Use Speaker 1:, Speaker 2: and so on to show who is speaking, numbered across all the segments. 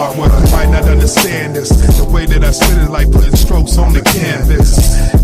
Speaker 1: artwork. You might not understand this. The way that I spit it like putting strokes on the canvas.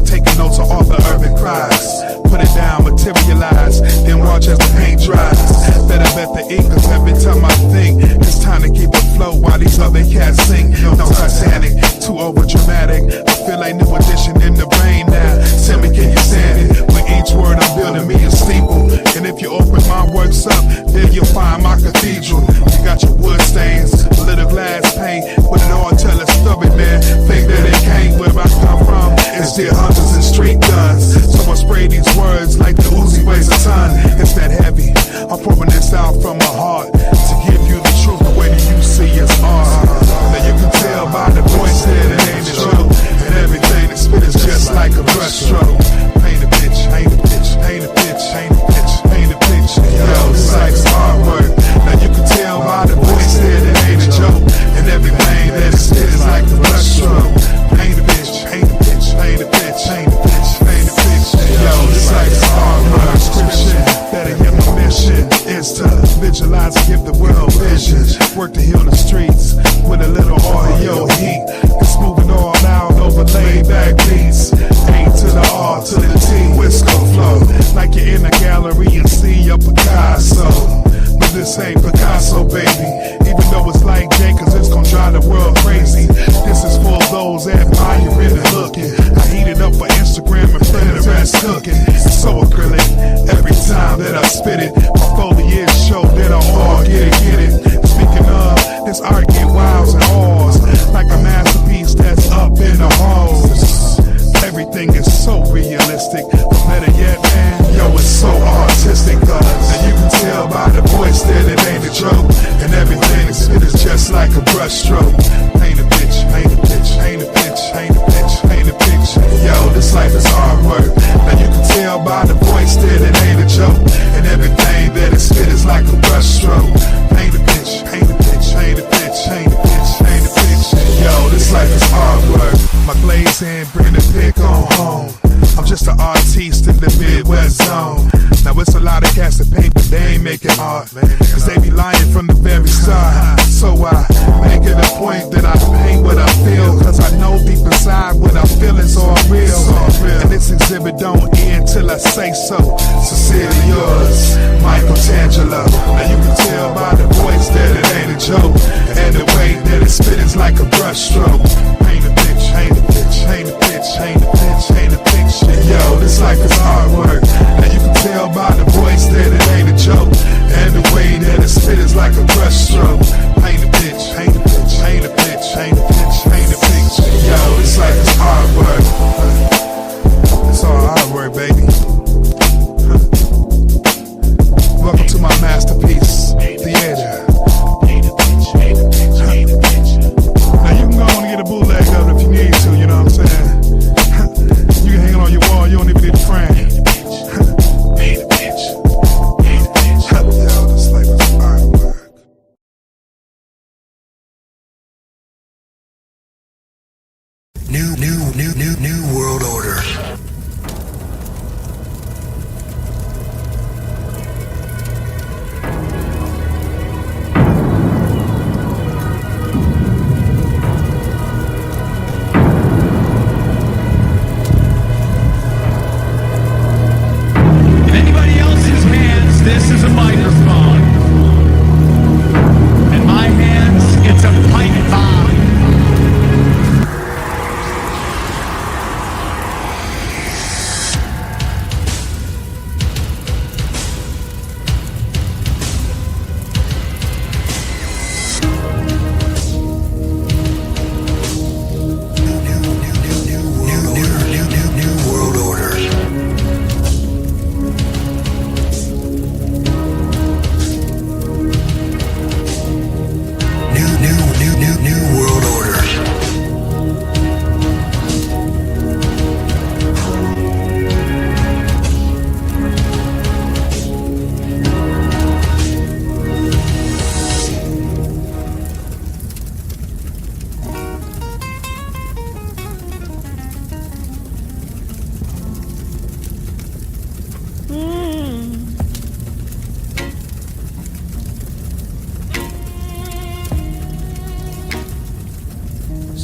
Speaker 1: Taking notes of all the urban cries. Put it down, materialize, then watch as the paint dries. Better bet the ink, cause every time I think it's time to keep it flow while these other cats sing. No Titanic, too over dramatic. I feel like new edition in the brain now. Tell me, can you stand it? With each word I'm building me a steeple. And if you open my works up, then you'll find my cathedral. You got your wood stains, a little glass paint, but it all tell a story, man. Think that it can't, where I come from, it's deer hunters and street guns. So I spray these words like the Uzi weighs a ton. It's that heavy, I'm pouring this out from my heart to give you the truth, the way that you see is art. Now you can tell by the voice that it ain't the truth, and everything that spit is just like a brush stroke. Paint a bitch, paint a bitch, paint a bitch, paint a bitch, paint a bitch. Yo, this life's artwork. Now you can tell by the voice that it ain't a joke, and everything that it spit is like a brush stroke. Paint a bitch, paint a bitch, paint a bitch, paint a bitch, paint a bitch. Yo, this life's artwork. Description, better yet my mission is to visualize and give the world vision. Work to heal the streets with a little audio heat. It's moving all out over laid back beats. A to the R to the T, Wisco flow. Like you're in a gallery and see a Picasso. But this ain't Picasso, baby. Even though it's like Jay, cause it's gon' drive the world crazy. This is for those admiring and looking. I heat it up for Instagram and Pinterest cooking. It's so acrylic every time that I spit it. My foliage show that I all get it. Speaking of, this art get wows and awes. Like a masterpiece that's up in the halls. Everything is so realistic, but better yet, man, yo, it's so artistic. And you can tell by the voice that it ain't a joke, and everything is spit is just like a brush stroke. Paint a bitch, paint a bitch, paint a bitch, paint a bitch, paint a bitch. Yo, this life is hard work. Now you can tell by the voice that it ain't a joke, and everything that it spit is like a brush stroke. Paint a bitch, paint a bitch, paint a bitch, paint a bitch, paint a bitch. Yo, this life is hard work. My glaze hand bring the pick on home. I'm just an artiste in the Midwest zone. Now it's a lot of cats that paint, but they ain't making art, cause they be lying from the very start. So I make it a point that I paint what I feel, cause I know deep inside what I feel is all real. And this exhibit don't end till I say so. Sincerely yours, Michael Tangelo. Now you can tell by the voice that it ain't a joke, and the way that it spit is like a brush stroke. Paint a bitch, paint a bitch, paint a bitch, paint a bitch, paint a picture. Yo, this life is hard work. Now you can tell by the voice that it ain't a joke, and the way that it spit is like a brush stroke. Paint a bitch, paint a bitch, paint a bitch, paint a bitch, paint a picture. Yo, this life is hard work. It's all hard work, baby. Welcome to my masterpiece, theater. Now you can go on and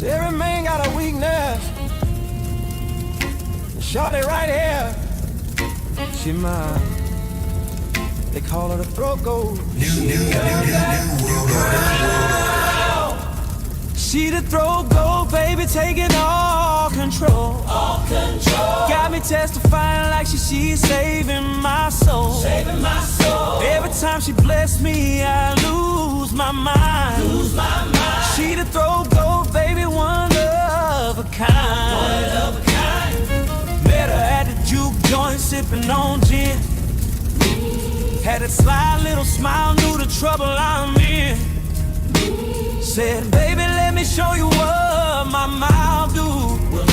Speaker 2: Every man got a weakness. Shorty right here, she mine. They call her the throat goat. She the throat goat, baby, taking all control. All control. Got me testifying like she's saving my soul. Saving my soul. Every time she bless me, I lose my mind. Lose my mind. She the throat goat, baby, one of a kind. One of a kind. Met her at the juke joint, sipping on gin. Had a sly little smile, knew the trouble I'm in. Said, baby, let me show you what my mouth do. Well,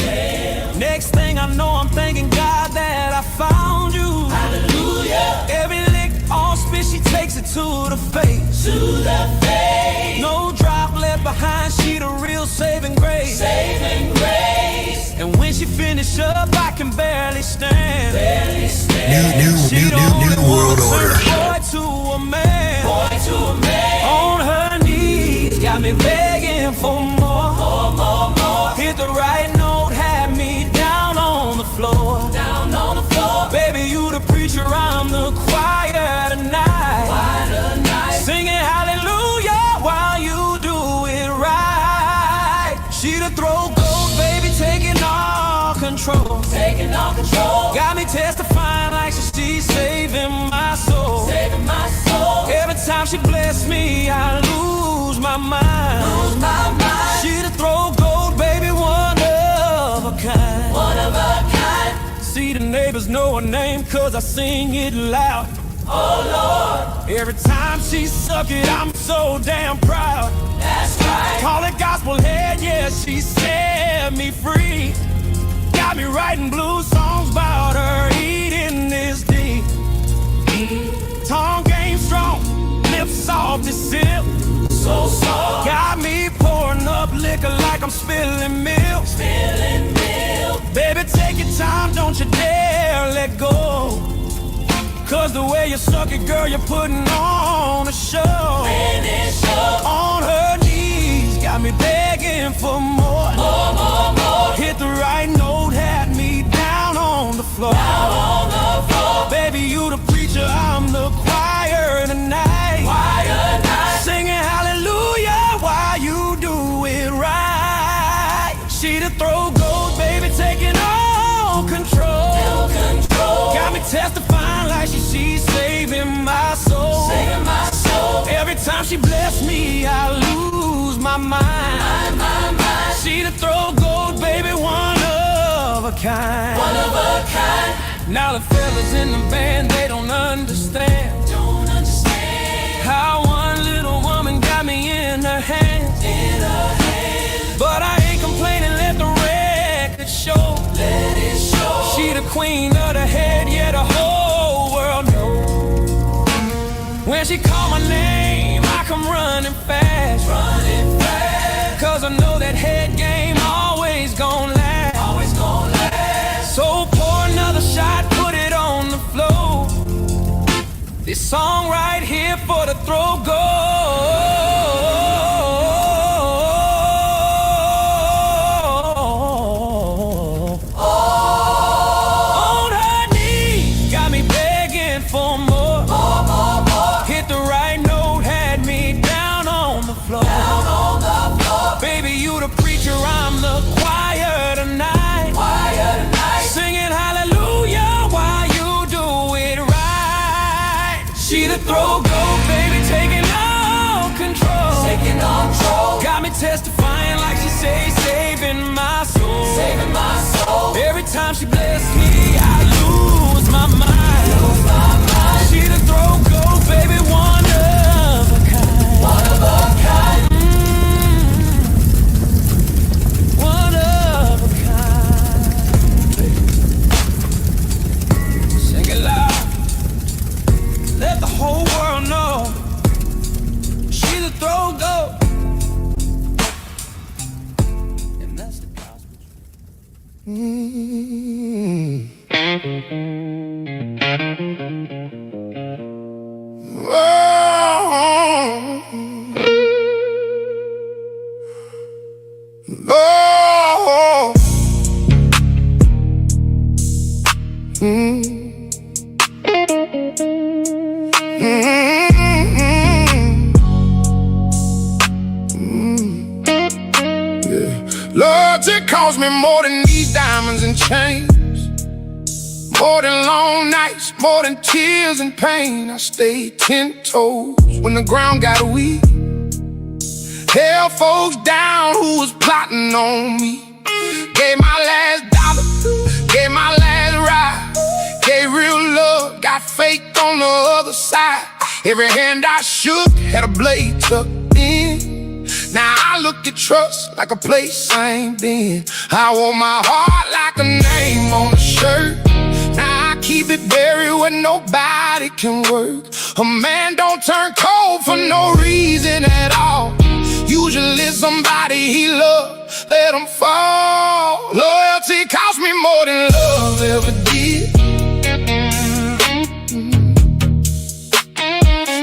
Speaker 2: next thing I know, I'm thanking God that I found you. Hallelujah. Every lick on spit, she takes it to the face. To the face. No drop left behind, she the real saving grace. Saving grace. And when she finish up, I can barely stand. Barely stand.
Speaker 3: New world order.
Speaker 2: Boy to a man. Boy to a man. On her knees, got me begging for more. More. Hit the right note, had me down on the floor. Down on the floor. Baby, you the preacher, I'm the choir tonight. Choir tonight. Singing hallelujah while you do it right. She the throat goat, baby, taking all control. Taking all control. Got me testifying like she's saving my soul. Saving my soul. Every time she bless me, I lose my mind. Lose my mind. She the throat goat, baby, one of a kind. One of a kind. See the neighbors know her name, cause I sing it loud. Oh Lord. Every time she suck it, I'm so damn proud. That's right. Call it gospel head, yeah, she set me free. Got me writing blues songs about her eating this deep. Tongue game strong, lips soft to sip. So soft. Got me pouring up liquor like I'm spilling milk. Spilling milk. Baby, take your time, don't you dare let go. Cause the way you suck it, girl, you're putting on a show. Finish up. On her knees, got me begging for more. More. Hit the right note, had me down on the floor. Down on the floor. Baby, you the preacher, I'm the choir tonight. Choir night. Singing hallelujah while you do it right. She the throat goat, baby, taking all control. Got me testifying like she's saving my soul. Saving my soul. Every time she bless me, I lose my mind. My. She the throat goat, baby, one of a kind. One of a kind. Now the fellas in the band, they don't understand. Don't understand how one little woman got me in her hands. In her hands. But I ain't complaining, let the record show. Let it show. She the queen of the head, yeah, the whole world knows. When she call my name, I come running fast. Running fast. Cause I know that head game always gon' last. Always gon' last. So pour another shot, put it on the floor. This song right here for the throat goat. Throat goat, baby, taking all control. Taking control. Got me testifying like she say, saving my soul. Saving my soul. Every time she bless me, I lose my mind. Lose my mind. She the throat goat, baby, one of a kind. One of a kind. One
Speaker 1: Loyalty costs me more than these diamonds and chains. More than long nights, more than tears and pain. I stayed 10 toes when the ground got weak. Held folks down who was plotting on me. Gave my last dollar, gave my last ride. Gave real love, got fake on the other side. Every hand I shook had a blade tucked in. Now I look at trust like a place I ain't been. I wore my heart like a name on a shirt. Now I keep it buried where nobody can work. A man don't turn cold for no reason at all. Usually somebody he loved, let him fall. Loyalty cost me more than love ever did.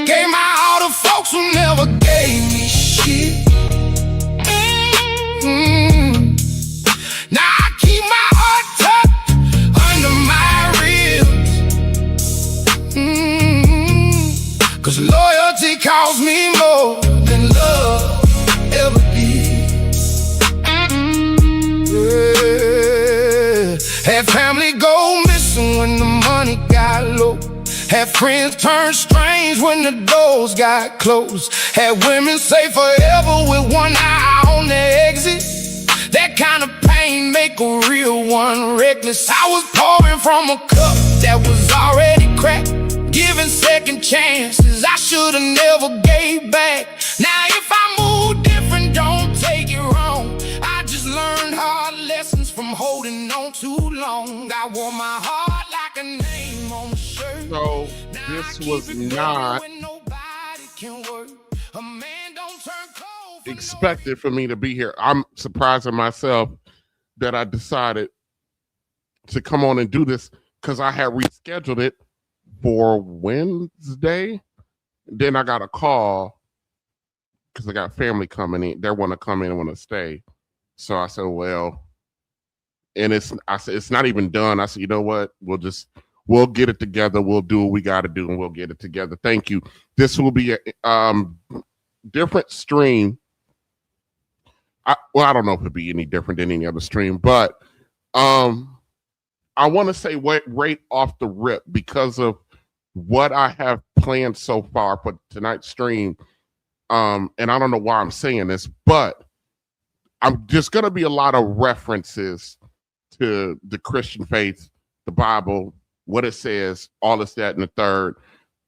Speaker 1: Gave my all to folks who never gave me shit. Now I keep my heart tucked under my ribs. Cause loyalty cost me more than love ever did. Yeah. Had family go missing when the money got low. Had friends turn strange when the doors got closed. Had women say forever with one eye on their exit. That kind of pain make a real one reckless. I was pouring from a cup that was already cracked, giving second chances I should've never gave back. Now if I move different, don't take it wrong. I just learned hard lessons from holding on too long. I wore my heart like a name on the shirt.
Speaker 4: So this was not expected for me to be here. I'm surprising myself that I decided to come on and do this because I had rescheduled it for Wednesday. Then I got a call because I got family coming in. They want to come in and want to stay. So I said, well, and I said, it's not even done. I said, you know what? We'll get it together. We'll do what we got to do and we'll get it together. Thank you. This will be a different stream. I don't know if it'll be any different than any other stream, but I want to say right off the rip, because of what I have planned so far for tonight's stream, and I don't know why I'm saying this, but I'm just going to be a lot of references to the Christian faith, the Bible, what it says, all this, that, and the third.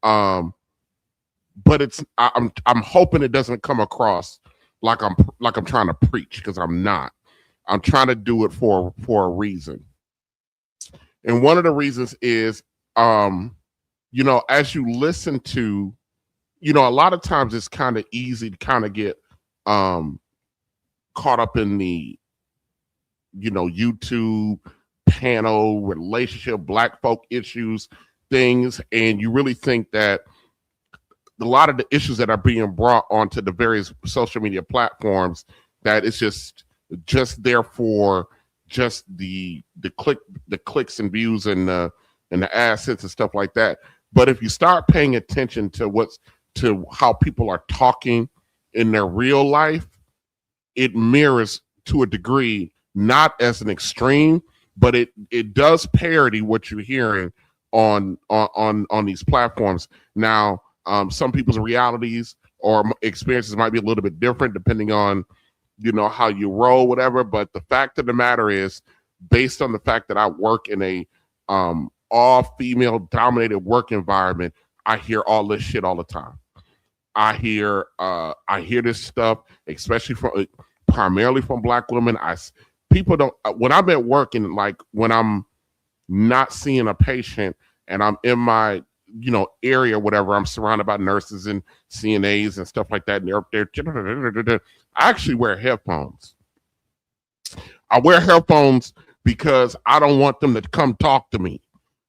Speaker 4: But I'm hoping it doesn't come across like I'm trying to preach, because I'm not. I'm trying to do it for a reason. And one of the reasons is, as you listen to, a lot of times it's kind of easy to kind of get caught up in the, YouTube panel, relationship, Black folk issues, things, and you really think that a lot of the issues that are being brought onto the various social media platforms, that it's just there for just the clicks and views and the assets and stuff like that. But if you start paying attention to how people are talking in their real life, it mirrors to a degree, not as an extreme, but it does parody what you're hearing on these platforms. Now, some people's realities or experiences might be a little bit different depending on, how you roll, whatever. But the fact of the matter is, based on the fact that I work in a all female dominated work environment, I hear all this shit all the time. I hear this stuff, especially primarily from Black women. People don't, when I'm at work and like when I'm not seeing a patient and I'm in my area, whatever, I'm surrounded by nurses and CNAs and stuff like that, and they're I actually wear headphones. I wear headphones because I don't want them to come talk to me.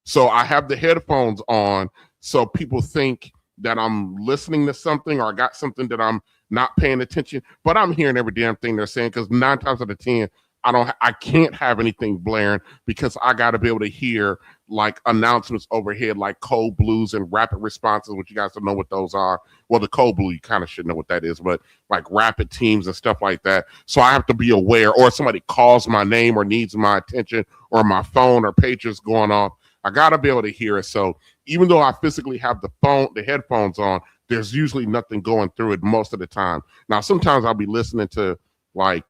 Speaker 4: So I have the headphones on so people think that I'm listening to something or I got something that I'm not paying attention, but I'm hearing every damn thing they're saying, because 9 times out of 10, I can't have anything blaring, because I got to be able to hear, like announcements overhead, like code blues and rapid responses, which you guys don't know what those are. Well, the code blue, you kind of should know what that is, but like rapid teams and stuff like that. So I have to be aware, or somebody calls my name or needs my attention, or my phone or pager's going off. I got to be able to hear it. So even though I physically have the headphones on, there's usually nothing going through it most of the time. Now, sometimes I'll be listening to like,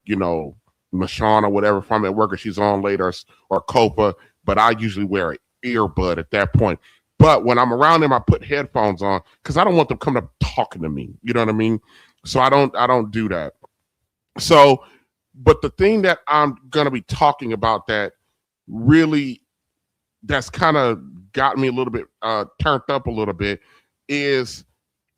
Speaker 4: Michonne or whatever if I'm at work or she's on later, or Copa, but I usually wear an earbud at that point. But when I'm around them, I put headphones on because I don't want them coming up talking to me. You know what I mean? So I don't do that. So, but the thing that I'm going to be talking about that's kind of got me a little bit turned up a little bit is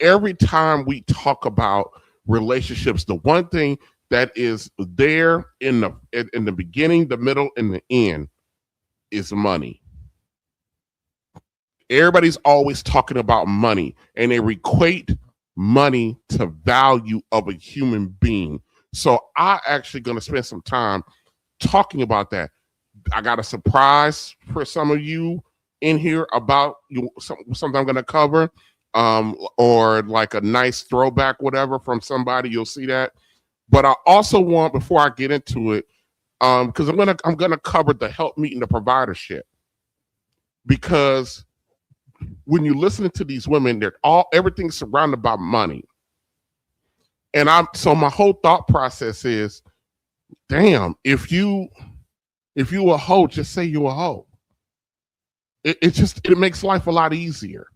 Speaker 4: every time we talk about relationships, the one thing that is there in the beginning, the middle, and the end is money. Everybody's always talking about money, and they equate money to value of a human being. So I actually going to spend some time talking about that. I got a surprise for some of you in here about something I'm going to cover, or like a nice throwback, whatever, from somebody. You'll see that. But I also want, before I get into it, because I'm gonna cover the help meet and the providership, because when you listen to these women, everything's surrounded by money, and so my whole thought process is, damn, if you a hoe, just say you a hoe. It makes life a lot easier,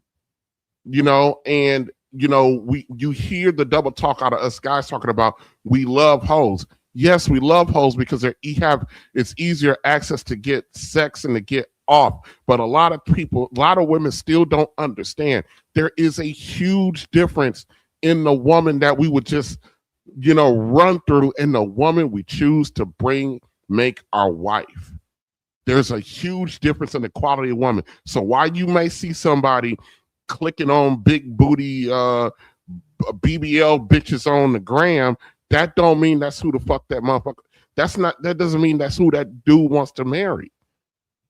Speaker 4: and. You hear the double talk out of us guys talking about we love hoes. Yes, we love hoes because it's easier access to get sex and to get off. But a lot of women still don't understand. There is a huge difference in the woman that we would just, run through and the woman we choose to make our wife. There's a huge difference in the quality of woman. So while you may see somebody clicking on big booty BBL bitches on the gram, that don't mean that's who the fuck that motherfucker. That doesn't mean that's who that dude wants to marry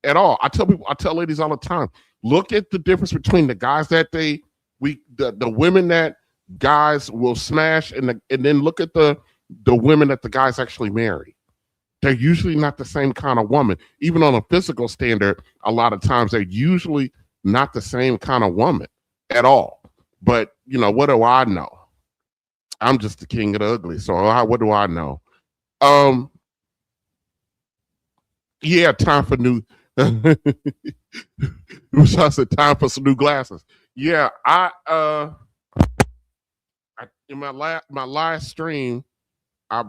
Speaker 4: at all. I tell ladies all the time, look at the difference between the guys that the women that guys will smash and then look at the women that the guys actually marry. They're usually not the same kind of woman. Even on a physical standard, a lot of times they're usually not the same kind of woman at all. But, what do I know? I'm just the king of the ugly. So what do I know? Yeah, time for new. I said time for some new glasses. Yeah, I in my last stream, I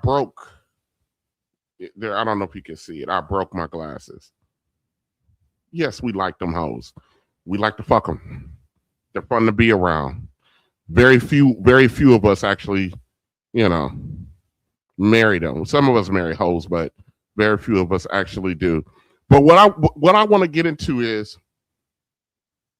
Speaker 4: broke. There, I don't know if you can see it. I broke my glasses. Yes, we like them hoes. We like to fuck them. They're fun to be around. Very few of us actually, marry them. Some of us marry hoes, but very few of us actually do. But what I want to get into is,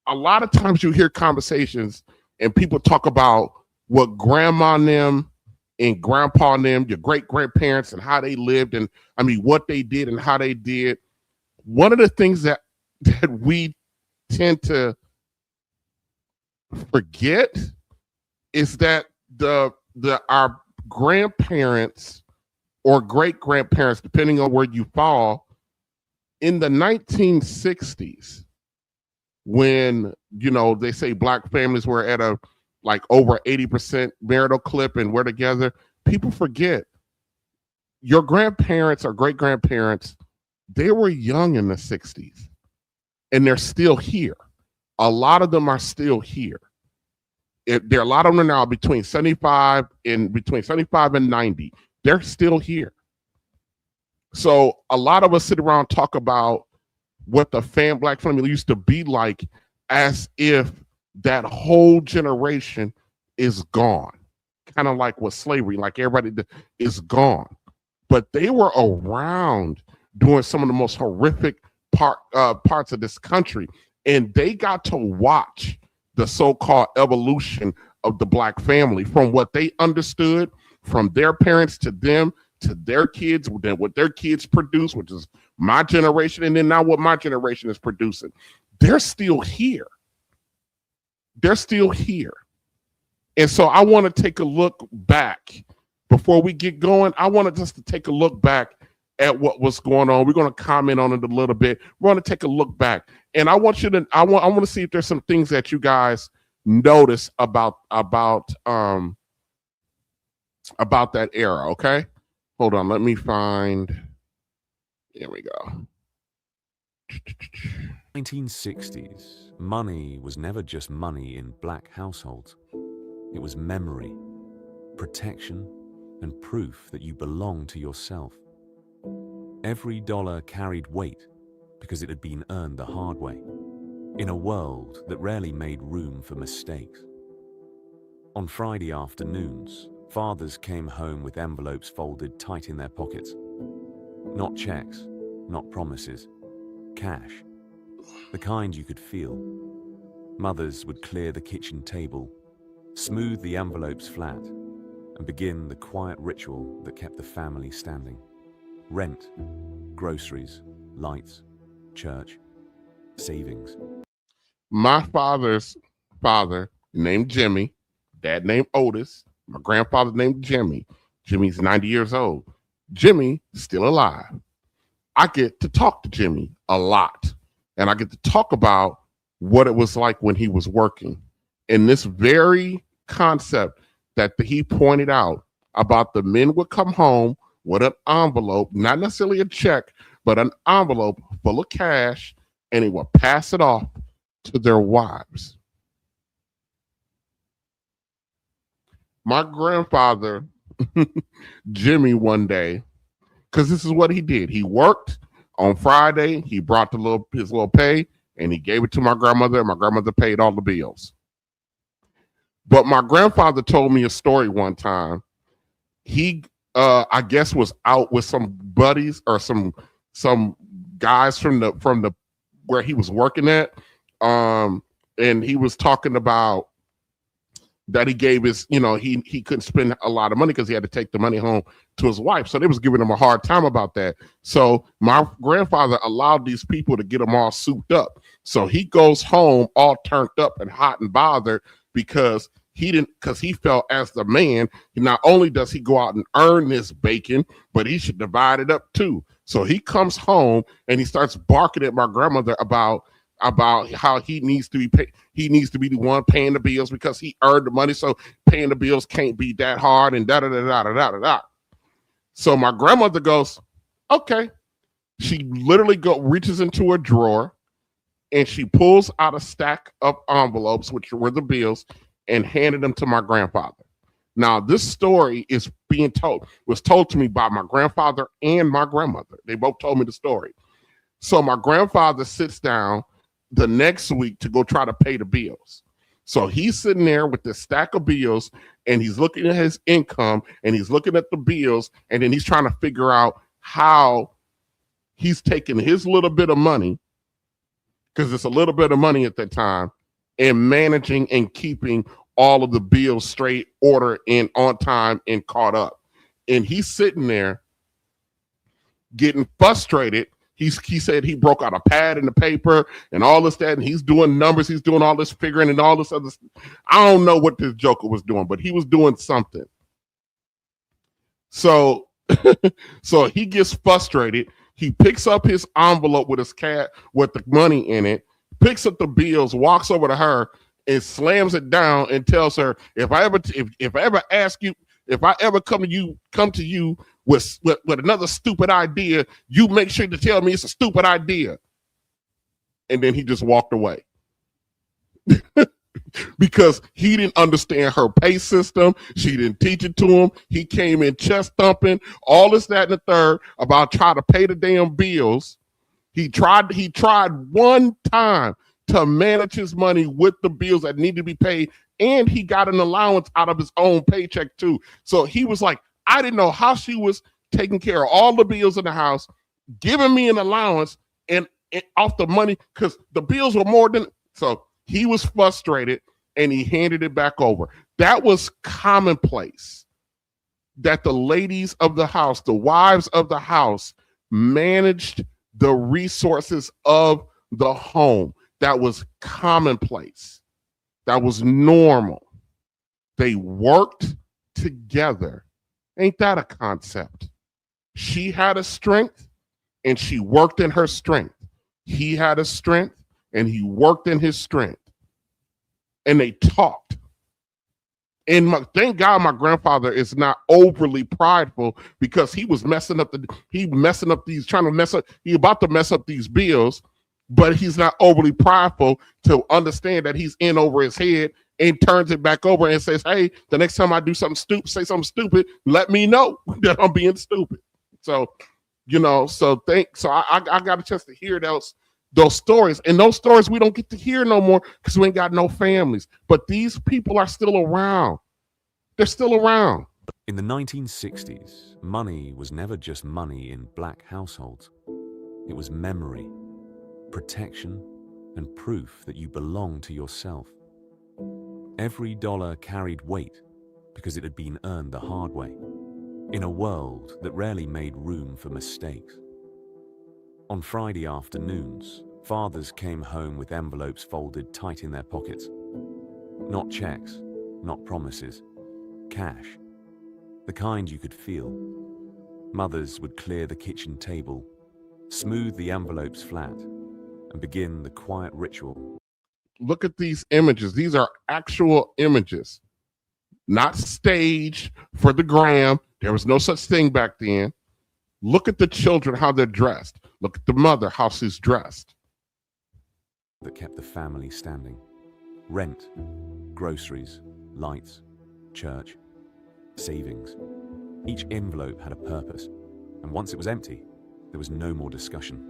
Speaker 4: a lot of times you hear conversations and people talk about what grandma and them and grandpa and them, your great grandparents, and how they lived, and what they did and how they did. One of the things that we tend to forget is that our grandparents or great grandparents, depending on where you fall, in the 1960s, when they say black families were at a over 80% marital clip and we're together, people forget your grandparents or great grandparents, they were young in the 60s. And they're still here. A lot of them are still here. There are a lot of them now between 75 and 90. They're still here. So a lot of us sit around and talk about what the black family used to be like, as if that whole generation is gone. Kind of like with slavery, like everybody is gone. But they were around during some of the most horrific parts of this country, and they got to watch the so-called evolution of the black family, from what they understood from their parents to them to their kids, than what their kids produce, which is my generation, and then now what my generation is producing. They're still here. They're still here. And so I want to take a look back before we get going. I wanted us to take a look back at what was going on. We're going to comment on it a little bit. We're going to take a look back. And I want to see if there's some things that you guys notice about that era. Okay. Hold on. Let me find. Here we go.
Speaker 5: 1960s, money was never just money in black households. It was memory, protection, and proof that you belonged to yourself. Every dollar carried weight because it had been earned the hard way, in a world that rarely made room for mistakes. On Friday afternoons, fathers came home with envelopes folded tight in their pockets. Not checks, not promises, cash. The kind you could feel. Mothers would clear the kitchen table, smooth the envelopes flat, and begin the quiet ritual that kept the family standing. Rent, groceries, lights, church, savings.
Speaker 4: My father's father named Jimmy, dad named Otis, my grandfather named Jimmy. Jimmy's 90 years old. Jimmy still alive. I get to talk to Jimmy a lot, and I get to talk about what it was like when he was working. And this very concept that he pointed out about the men would come home with an envelope, not necessarily a check, but an envelope full of cash, and he would pass it off to their wives. My grandfather, Jimmy, one day, because this is what he did. He worked on Friday. He brought his little pay, and he gave it to my grandmother, and my grandmother paid all the bills. But my grandfather told me a story one time. He, I guess, was out with some buddies or some guys from the where he was working at, and he was talking about that he gave his, he couldn't spend a lot of money because he had to take the money home to his wife. So they was giving him a hard time about that. So my grandfather allowed these people to get him all souped up. So he goes home all turned up and hot and bothered because he felt as the man, not only does he go out and earn this bacon, but he should divide it up too. So he comes home and he starts barking at my grandmother about how he needs to be the one paying the bills because he earned the money. So paying the bills can't be that hard and da da da da da da da. So my grandmother goes, okay. She literally reaches into a drawer and she pulls out a stack of envelopes, which were the bills, and handed them to my grandfather. Now, this story was told to me by my grandfather and my grandmother. They both told me the story. So my grandfather sits down the next week to go try to pay the bills. So he's sitting there with this stack of bills and he's looking at his income and he's looking at the bills and then he's trying to figure out how he's taking his little bit of money, because it's a little bit of money at that time, and managing and keeping all of the bills straight, order, and on time and caught up. And he's sitting there getting frustrated. He said he broke out a pad and the paper and all this, that, and he's doing numbers. He's doing all this figuring and all this other stuff. I don't know what this joker was doing, but he was doing something. So, so he gets frustrated. He picks up his envelope with his with the money in it, picks up the bills, walks over to her and slams it down and tells her, if I ever come to you with another stupid idea, you make sure to tell me it's a stupid idea. And then he just walked away. Because he didn't understand her pay system. She didn't teach it to him. He came in chest thumping, all this, that, and the third about trying to pay the damn bills. He tried one time to manage his money with the bills that need to be paid, and he got an allowance out of his own paycheck too. So he was like, I didn't know how she was taking care of all the bills in the house, giving me an allowance and off the money because the bills were more than. So he was frustrated and he handed it back over. That was commonplace. that the ladies of the house, the wives of the house, managed the resources of the home. That was commonplace. That was normal. They worked together. Ain't that a concept? She had a strength and she worked in her strength. He had a strength and he worked in his strength. And they talked. And thank God my grandfather is not overly prideful, because he was trying to mess up these bills, but he's not overly prideful to understand that he's in over his head, and turns it back over and says, hey, the next time I do something stupid, say something stupid, let me know that I'm being stupid. So, I got a chance to hear those stories, and those stories we don't get to hear no more because we ain't got no families. But these people are still around. They're still around.
Speaker 5: In the 1960s, money was never just money in black households. It was memory, protection, and proof that you belong to yourself. Every dollar carried weight because it had been earned the hard way, in a world that rarely made room for mistakes. On Friday afternoons, fathers came home with envelopes folded tight in their pockets. Not checks, not promises, cash. The kind you could feel. Mothers would clear the kitchen table, smooth the envelopes flat, and begin the quiet ritual.
Speaker 4: Look at these images. These are actual images, not staged for the gram. There was no such thing back then. Look at the children, how they're dressed. Look at the mother, how she's dressed.
Speaker 5: That kept the family standing. Rent, groceries, lights, church, savings. Each envelope had a purpose, and once it was empty, there was no more discussion.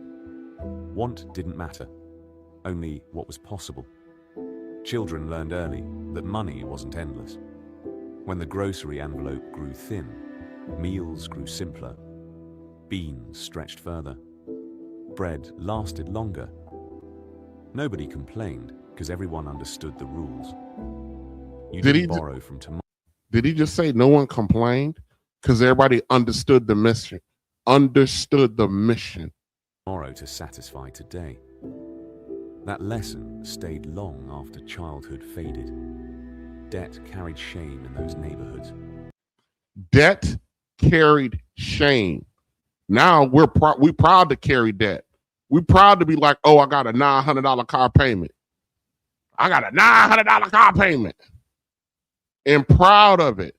Speaker 5: Want didn't matter, only what was possible. Children learned early that money wasn't endless. When the grocery envelope grew thin, meals grew simpler, beans stretched further, bread lasted longer. Nobody complained because everyone understood the rules. You didn't borrow from tomorrow.
Speaker 4: Did he just say no one complained? Because everybody understood the mission.
Speaker 5: Tomorrow to satisfy today. That lesson stayed long after childhood faded. Debt carried shame in those neighborhoods.
Speaker 4: Debt carried shame. Now we're proud to carry debt. We're proud to be like, oh, I got a $900 car payment. I got a $900 car payment. And proud of it.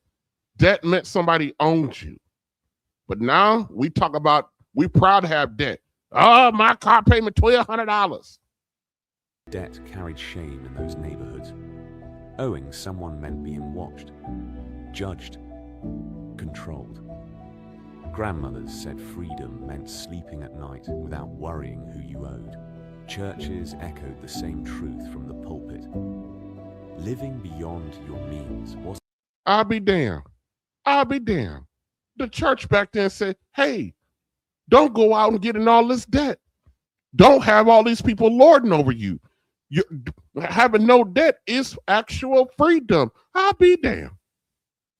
Speaker 4: Debt meant somebody owned you. But now we talk about, we proud to have debt. Oh, my car payment, $1,200.
Speaker 5: Debt carried shame in those neighborhoods. Owing someone meant being watched, judged, controlled. Grandmothers said freedom meant sleeping at night without worrying who you owed. Churches echoed the same truth from the pulpit. Living beyond your means was...
Speaker 4: I'll be damned. The church back then said, hey, don't go out and get in all this debt. Don't have all these people lording over you. Having no debt is actual freedom. I'll be damned.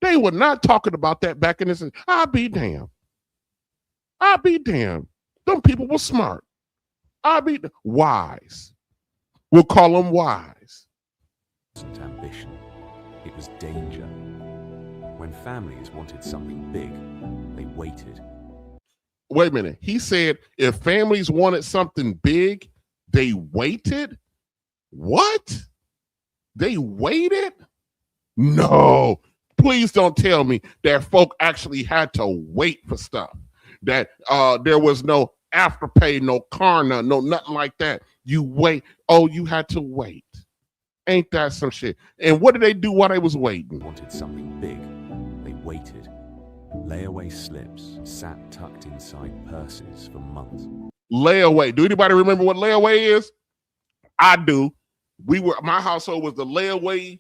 Speaker 4: They were not talking about that back in this. I'll be damned. Them people were smart. Wise. We'll call them wise.
Speaker 5: It wasn't ambition. It was danger. When families wanted something big, they waited.
Speaker 4: Wait a minute. He said if families wanted something big, they waited? What? They waited? No. Please don't tell me that folk actually had to wait for stuff. That there was no afterpay, no Klarna, no nothing like that. You wait. Oh, you had to wait. Ain't that some shit? And what did they do while they was waiting?
Speaker 5: Wanted something big. They waited. Layaway slips sat tucked inside purses for months.
Speaker 4: Layaway. Do anybody remember what layaway is? I do. My household was the layaway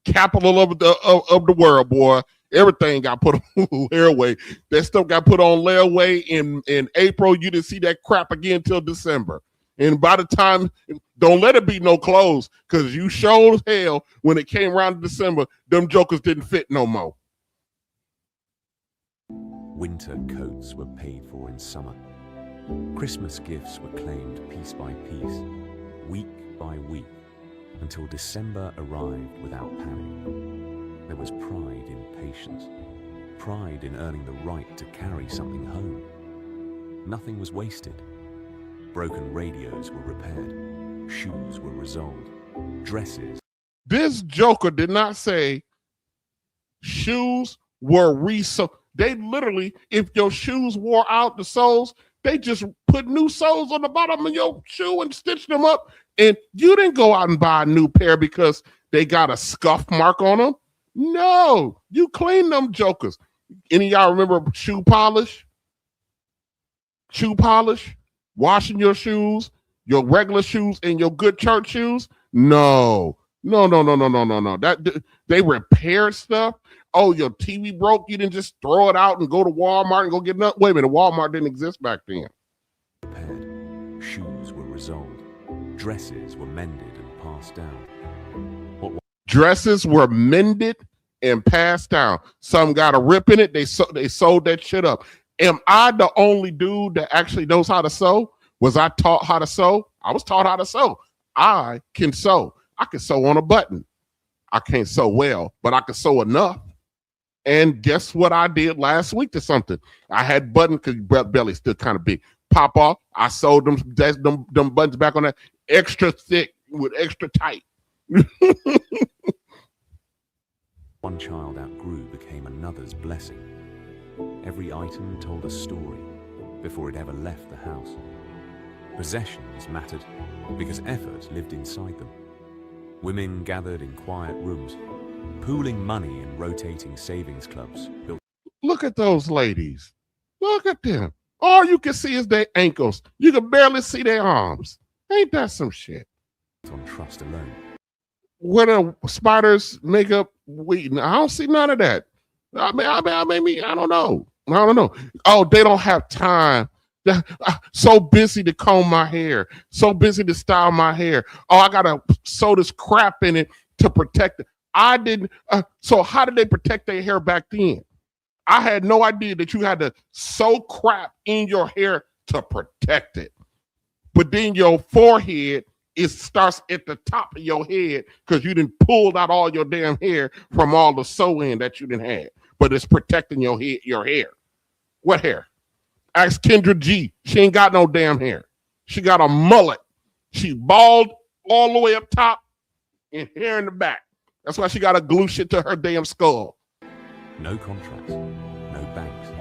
Speaker 4: capital of the world, boy. Everything got put on layaway. That stuff got put on layaway in April. You didn't see that crap again until December. And by the time, don't let it be no clothes, because you showed hell when it came around to December, them jokers didn't fit no more.
Speaker 5: Winter coats were paid for in summer. Christmas gifts were claimed piece by piece, week by week, until December arrived without panic. There was pride in patience, pride in earning the right to carry something home. Nothing was wasted. Broken radios were repaired, shoes were resoled, dresses.
Speaker 4: This joker did not say shoes were resold. They literally, if your shoes wore out the soles, they just put new soles on the bottom of your shoe and stitched them up. And you didn't go out and buy a new pair because they got a scuff mark on them. No, you clean them jokers. Any of y'all remember shoe polish? Shoe polish? Washing your shoes, your regular shoes, and your good church shoes? No. That they repaired stuff. Oh, your TV broke. You didn't just throw it out and go to Walmart and go get another. Wait a minute, Walmart didn't exist back then.
Speaker 5: Repaired, shoes were resoled, dresses were mended and passed down.
Speaker 4: Dresses were mended and passed down. Some got a rip in it. They sewed that shit up. Am I the only dude that actually knows how to sew? Was I taught how to sew? I was taught how to sew. I can sew. I can sew on a button. I can't sew well, but I can sew enough. And guess what I did last week to something? I had buttons because belly still kind of big. Pop off. I sewed them buttons back on that extra thick with extra tight.
Speaker 5: One child outgrew became another's blessing. Every item told a story before it ever left the house. Possessions mattered because effort lived inside them. Women gathered in quiet rooms, pooling money in rotating savings clubs.
Speaker 4: Look at those ladies. Look at them. All you can see is their ankles. You can barely see their arms. Ain't that some shit?
Speaker 5: On trust alone.
Speaker 4: Where the spiders make up wheat. I don't see none of that. I don't know. Oh, they don't have time. So busy to comb my hair. So busy to style my hair. Oh, I gotta sew this crap in it to protect it. I didn't. So how did they protect their hair back then? I had no idea that you had to sew crap in your hair to protect it. But then your forehead, it starts at the top of your head because you didn't pull out all your damn hair from all the sew-in that you didn't have. But it's protecting your hair. What hair? Ask Kendra G. She ain't got no damn hair. She got a mullet. She bald all the way up top and hair in the back. That's why she got to glue shit to her damn skull.
Speaker 5: No contracts, no banks,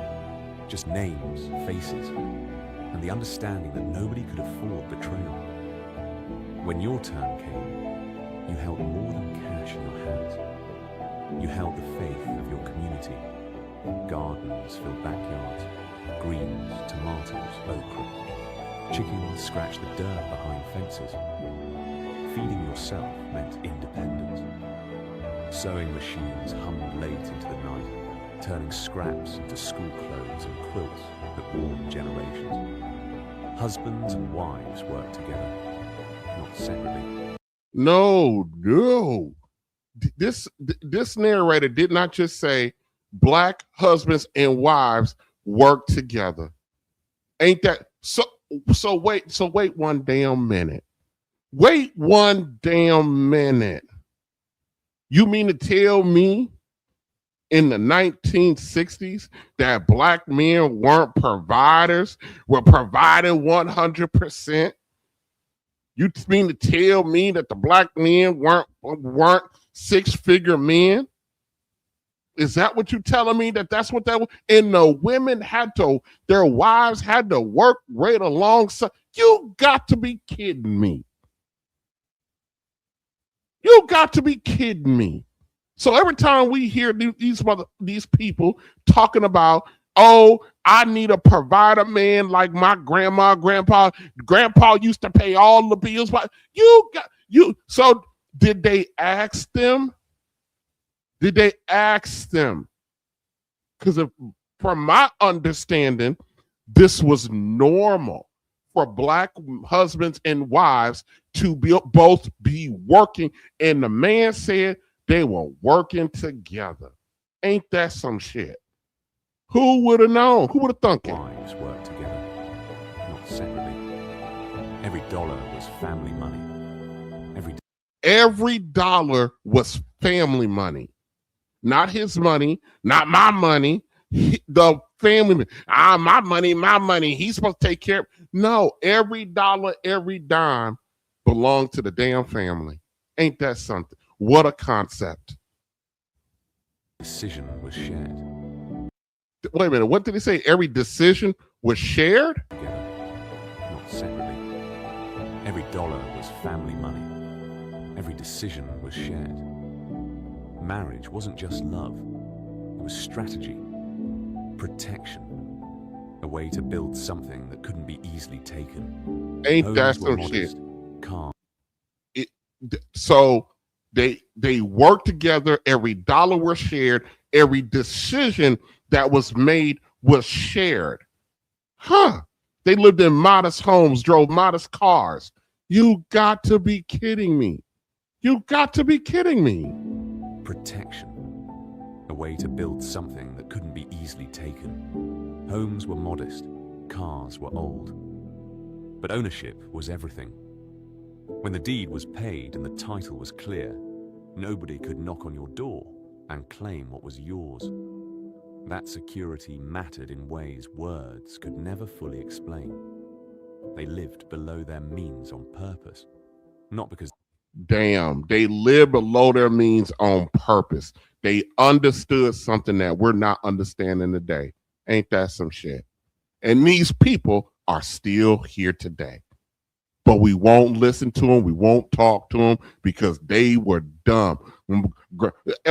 Speaker 5: just names, faces, and the understanding that nobody could afford betrayal. When your turn came, you held more than cash in your hands. You held the faith of your community. Gardens filled backyards, greens, tomatoes, okra. Chickens scratched the dirt behind fences. Feeding yourself meant independence. Sewing machines hummed late into the night, turning scraps into school clothes and quilts that warmed generations. Husbands and wives worked together, not separately.
Speaker 4: No. This narrator did not just say Black husbands and wives work together. Ain't that so? Wait one damn minute. Wait one damn minute. You mean to tell me in the 1960s that Black men weren't providers, were providing 100%? You mean to tell me that the Black men weren't six-figure men? Is that what you're telling me? That's what that was? And the women their wives had to work right alongside. You got to be kidding me. You got to be kidding me. So every time we hear these people talking about, oh, I need a provider man like my grandma, grandpa used to pay all the bills. So did they ask them? Because from my understanding, this was normal for Black husbands and wives to both be working. And the man said they were working together. Ain't that some shit? Who would have known? Who would have thunk it?
Speaker 5: Wives worked together, not separately. Every dollar was family money.
Speaker 4: Every dollar was family money. Not his money, not my money, the family. My money, my money. He's supposed to take care of. No, every dollar, every dime belonged to the damn family. Ain't that something? What a concept.
Speaker 5: Decision was shared.
Speaker 4: Wait a minute, what did he say? Every decision was shared?
Speaker 5: Together, not separately. Every dollar was family money. Every decision was shared. Marriage wasn't just love. It was strategy, protection, a way to build something that couldn't be easily taken.
Speaker 4: Ain't that some shit? So they worked together. Every dollar was shared. Every decision that was made was shared. They lived in modest homes, drove modest cars. You got to be kidding me. You got to be kidding me.
Speaker 5: Protection, a way to build something that couldn't be easily taken. Homes were modest, cars were old. But ownership was everything. When the deed was paid and the title was clear, nobody could knock on your door and claim what was yours. That security mattered in ways words could never fully explain. They lived below their means on purpose, not because...
Speaker 4: Damn, they live below their means on purpose. They understood something that we're not understanding today. Ain't that some shit? And these people are still here today. But we won't listen to them. We won't talk to them because they were dumb. And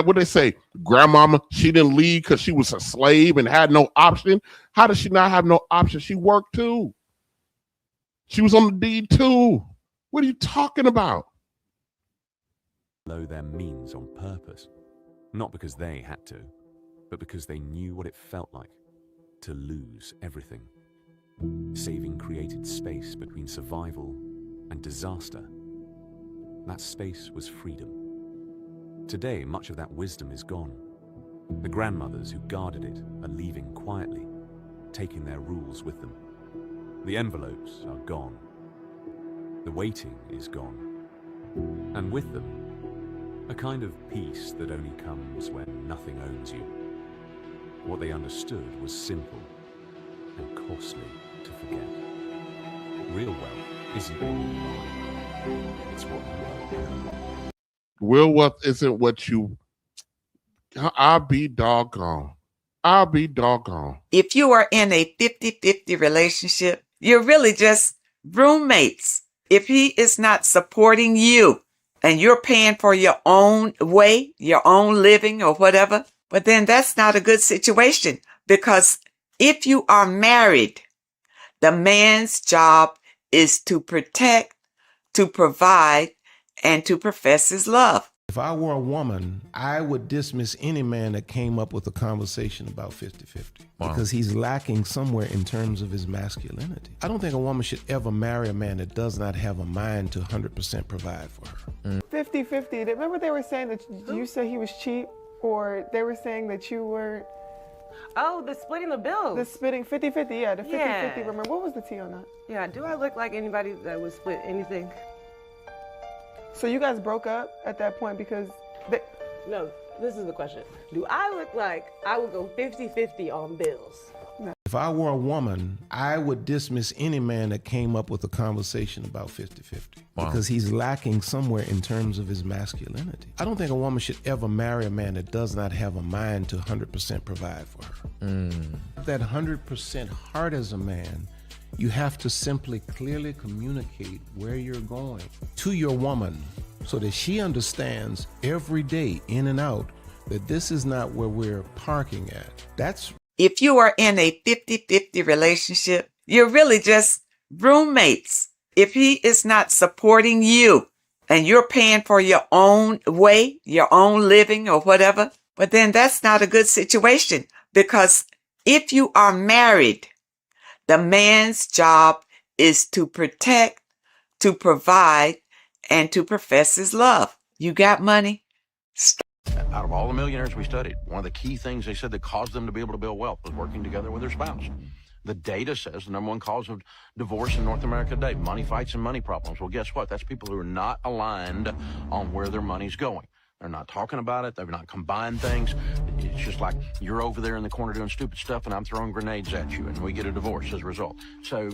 Speaker 4: what they say, grandmama, she didn't leave because she was a slave and had no option. How does she not have no option? She worked too. She was on the deed too. What are you talking about?
Speaker 5: Below their means on purpose, not because they had to, but because they knew what it felt like to lose everything. Saving created space between survival and disaster. That space was freedom. Today, much of that wisdom is gone. The grandmothers who guarded it are leaving quietly, taking their rules with them. The envelopes are gone. The waiting is gone. And with them, a kind of peace that only comes when nothing owns you. What they understood was simple and costly to forget. Real wealth isn't what you buy, it's what you own.
Speaker 4: Real wealth isn't what you... I'll be doggone. I'll be doggone.
Speaker 6: If you are in a 50-50 relationship, you're really just roommates. If he is not supporting you and you're paying for your own way, your own living or whatever, but then that's not a good situation, because if you are married, the man's job is to protect, to provide, and to profess his love.
Speaker 7: If I were a woman, I would dismiss any man that came up with a conversation about 50-50 because he's lacking somewhere in terms of his masculinity. I don't think a woman should ever marry a man that does not have a mind to 100% provide for her.
Speaker 8: 50-50. Remember they were saying that you said he was cheap, or they were saying that you were...
Speaker 9: Oh, the splitting the bills.
Speaker 8: The splitting 50-50, yeah, the 50-50.
Speaker 9: Yeah.
Speaker 8: Remember, what was the tea on that?
Speaker 9: Yeah, do I look like anybody that would split anything?
Speaker 8: So you guys broke up at that point because they...
Speaker 9: No, this is the question. Do I look like I would go 50-50 on bills?
Speaker 8: No.
Speaker 7: If I were a woman, I would dismiss any man that came up with a conversation about 50-50 because he's lacking somewhere in terms of his masculinity. I don't think a woman should ever marry a man that does not have a mind to 100% provide for her. That 100% heart as a man, you have to simply clearly communicate where you're going to your woman so that she understands every day in and out that this is not where we're parking at. That's...
Speaker 6: If you are in a 50-50 relationship, you're really just roommates. If he is not supporting you and you're paying for your own way, your own living or whatever, but then that's not a good situation, because if you are married, the man's job is to protect, to provide, and to profess his love. You got money?
Speaker 10: Out of all the millionaires we studied, one of the key things they said that caused them to be able to build wealth was working together with their spouse. The data says the number one cause of divorce in North America today, money fights and money problems. Well, guess what? That's people who are not aligned on where their money's going. They're not talking about it. They're not combined things. It's just like you're over there in the corner doing stupid stuff and I'm throwing grenades at you and we get a divorce as a result. So,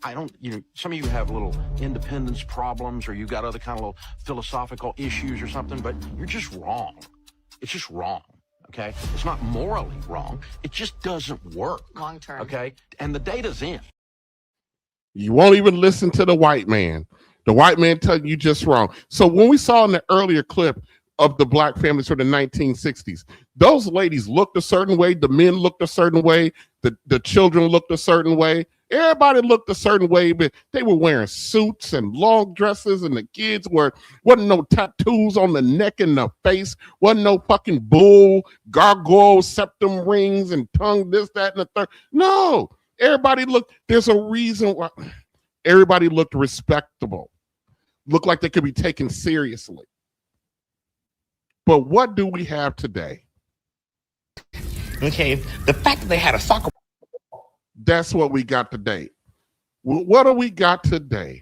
Speaker 10: I don't, some of you have little independence problems or you've got other kind of little philosophical issues or something, but you're just wrong. It's just wrong. Okay. It's not morally wrong. It just doesn't work.
Speaker 11: Long term.
Speaker 10: Okay. And the data's in.
Speaker 4: You won't even listen to the white man. The white man telling you just wrong. So when we saw in the earlier clip of the black families from the 1960s, those ladies looked a certain way. The men looked a certain way. The children looked a certain way. Everybody looked a certain way, but they were wearing suits and long dresses, and the kids wasn't no tattoos on the neck and the face, wasn't no fucking bull, gargoyle, septum rings, and tongue, this, that, and the third. No, everybody looked, there's a reason why everybody looked respectable, looked like they could be taken seriously. But what do we have today?
Speaker 12: Okay, the fact that they had a soccer.
Speaker 4: That's what we got today. What do we got today?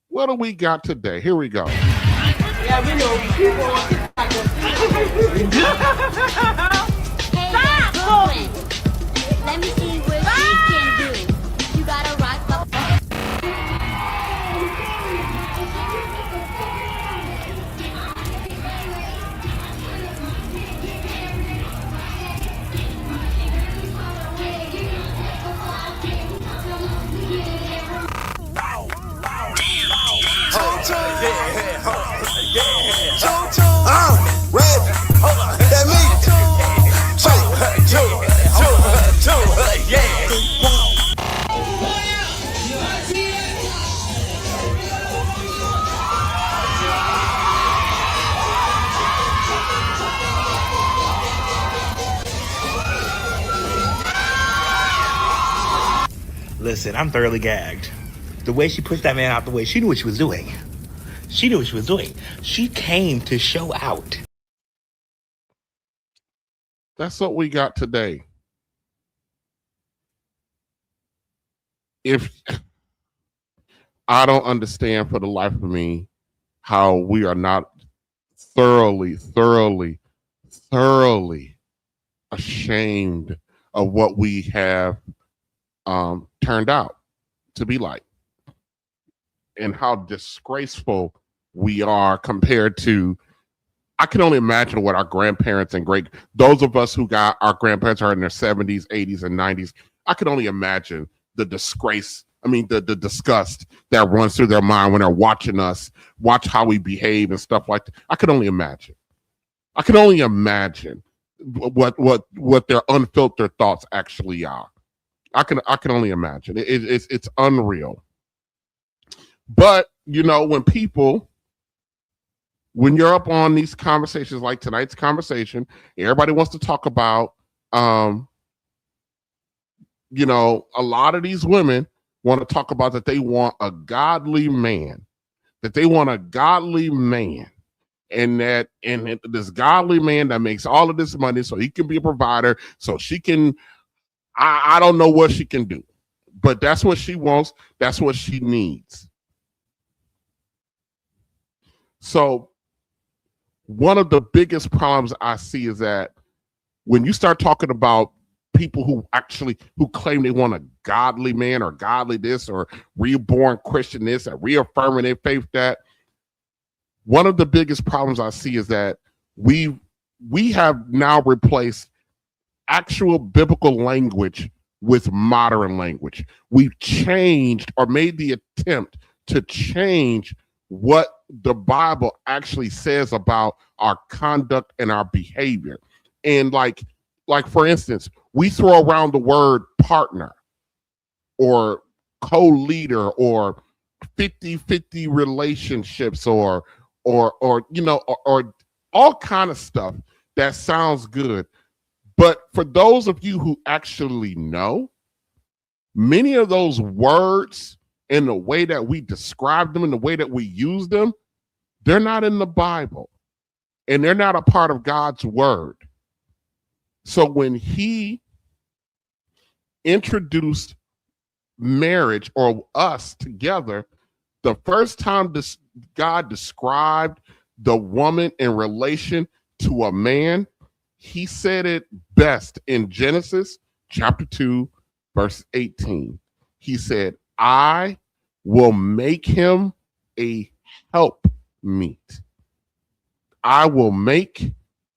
Speaker 4: What do we got today? Here we go.
Speaker 11: Yeah, we know. Hey, girlfriend. Let me see what you can do. You gotta rock the.
Speaker 12: Listen, I'm thoroughly gagged. The way she pushed that man out the way, she knew what she was doing. She knew what she was doing. She came to show out.
Speaker 4: That's what we got today. If I don't understand for the life of me how we are not thoroughly ashamed of what we have turned out to be like, and how disgraceful we are compared to, I can only imagine what our grandparents and those of us who got our grandparents are in their 70s, 80s, and 90s. I can only imagine the disgrace. I mean, the disgust that runs through their mind when they're watching us, watch how we behave and stuff like that. I can only imagine. I can only imagine what their unfiltered thoughts actually are. I can only imagine. It's unreal. But when you're up on these conversations like tonight's conversation, everybody wants to talk about, a lot of these women want to talk about that they want a godly man, and this godly man that makes all of this money so he can be a provider, so she can, I don't know what she can do, but that's what she wants. That's what she needs. So one of the biggest problems I see is that when you start talking about people who claim they want a godly man or godly this or reborn Christian this or reaffirming their faith that, one of the biggest problems I see is that we have now replaced actual biblical language with modern language. We've changed or made the attempt to change what the Bible actually says about our conduct and our behavior. And like for instance, we throw around the word partner or co-leader or 50-50 relationships or all kind of stuff that sounds good. But for those of you who actually know, many of those words and the way that we describe them and the way that we use them, they're not in the Bible. and they're not a part of God's word. So when he introduced marriage or us together, the first time God described the woman in relation to a man, he said it best in Genesis chapter 2, verse 18. He said, I will make him a helpmeet. I will make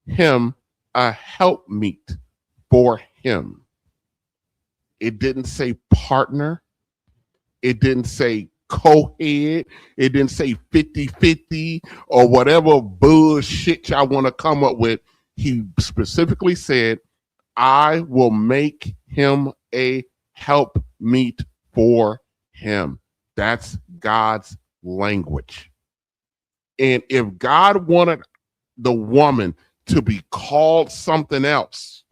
Speaker 4: him a helpmeet for him. It didn't say partner. It didn't say co-head. It didn't say 50-50 or whatever bullshit y'all want to come up with. He specifically said, I will make him a helpmeet for him. That's God's language. And if God wanted the woman to be called something else,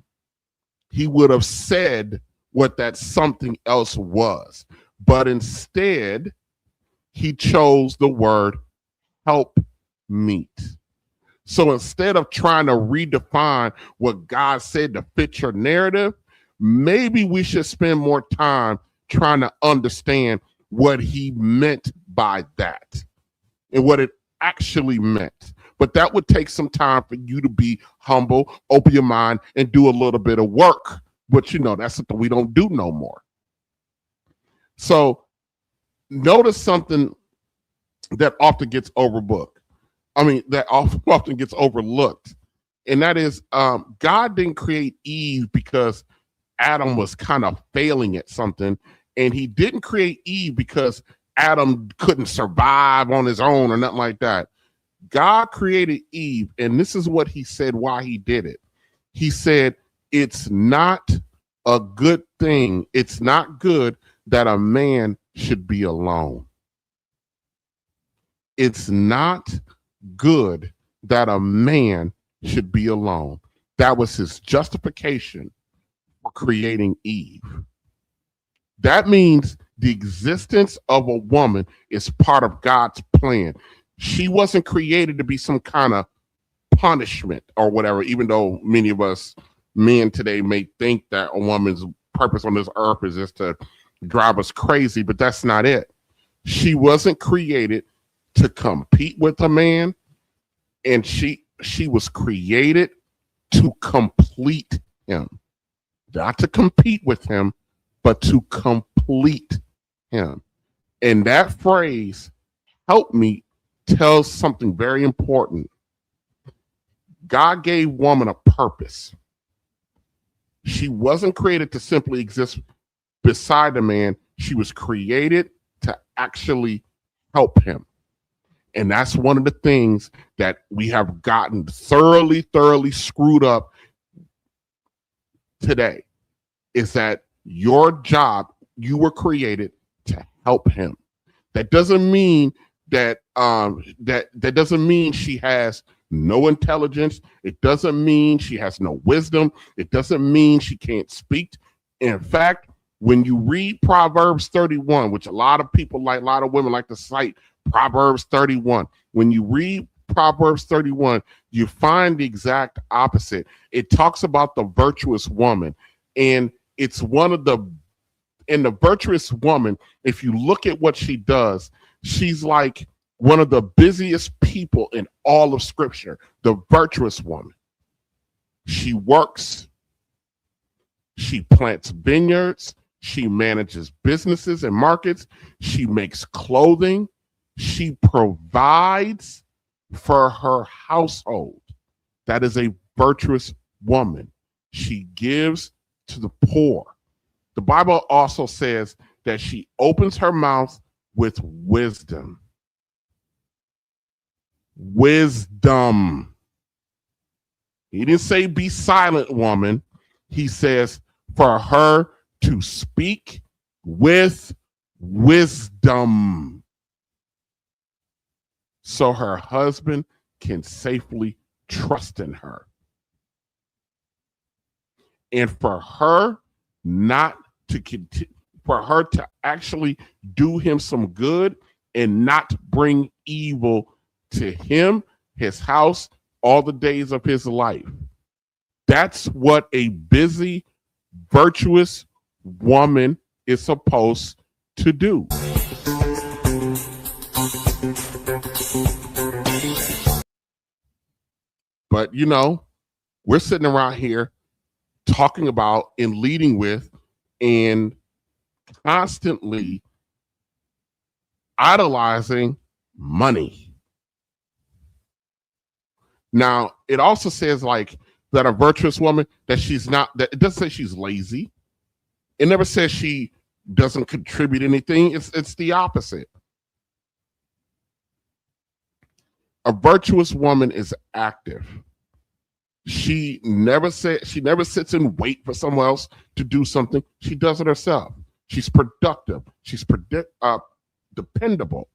Speaker 4: he would have said what that something else was. But instead, he chose the word helpmeet. So instead of trying to redefine what God said to fit your narrative, maybe we should spend more time trying to understand what he meant by that and what it actually meant. But that would take some time for you to be humble, open your mind, and do a little bit of work. But that's something we don't do no more. So notice something that often gets overlooked. That often gets overlooked. And that is God didn't create Eve because Adam was kind of failing at something. And he didn't create Eve because Adam couldn't survive on his own or nothing like that. God created Eve, and this is what he said why he did it. He said, it's not a good thing. It's not good that a man should be alone. It's not good that a man should be alone. That was his justification for creating Eve. That means the existence of a woman is part of God's plan. She wasn't created to be some kind of punishment or whatever, even though many of us men today may think that a woman's purpose on this earth is just to drive us crazy, but that's not it. She wasn't created to compete with a man, and she was created to complete him. Not to compete with him, but to complete him. And that phrase, help me, tells something very important. God gave woman a purpose. She wasn't created to simply exist beside the man. She was created to actually help him. And that's one of the things that we have gotten thoroughly screwed up today, is that your job, you were created to help him. That doesn't mean that that doesn't mean she has no intelligence. It doesn't mean she has no wisdom. It doesn't mean she can't speak. In fact, when you read Proverbs 31, which a lot of women like to cite Proverbs 31, when you read Proverbs 31, you find the exact opposite. It talks about the virtuous woman, and it's the virtuous woman, if you look at what she does, she's like one of the busiest people in all of Scripture, the virtuous woman. She works, she plants vineyards, she manages businesses and markets, she makes clothing, she provides for her household. That is a virtuous woman. She gives to the poor. The Bible also says that she opens her mouth with wisdom. Wisdom. He didn't say be silent, woman. He says for her to speak with wisdom, so her husband can safely trust in her. And for her not to continue, for her to actually do him some good and not bring evil to him, his house, all the days of his life. That's what a busy, virtuous woman is supposed to do. But, you know, we're sitting around here talking about and leading with and constantly idolizing money. Now, it also says like that a virtuous woman, that she's not, that it doesn't say she's lazy. It never says she doesn't contribute anything. It's the opposite. A virtuous woman is active. She never sits and wait for someone else to do something. She does it herself. She's productive. She's dependable.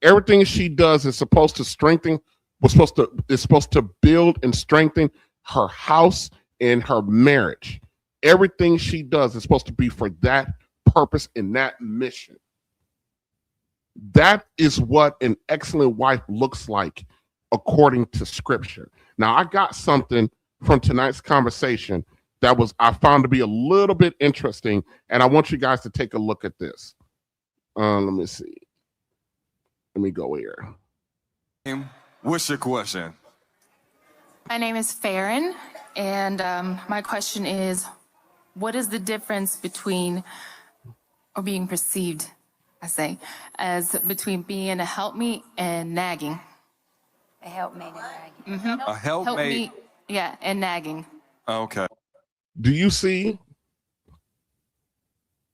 Speaker 4: Everything she does is supposed to strengthen, is supposed to build and strengthen her house and her marriage. Everything she does is supposed to be for that purpose and that mission. That is what an excellent wife looks like according to scripture. Now, I got something from tonight's conversation that I found to be a little bit interesting, and I want you guys to take a look at this. Let me see. Let me go here.
Speaker 13: What's your question?
Speaker 14: My name is Farron, and my question is, what is the difference between, or being perceived, I say, as between being a helpmeet and nagging?
Speaker 11: A helpmate and nagging.
Speaker 14: Mm-hmm.
Speaker 13: A helpmate?
Speaker 14: Yeah, and nagging.
Speaker 13: Okay.
Speaker 4: Do you see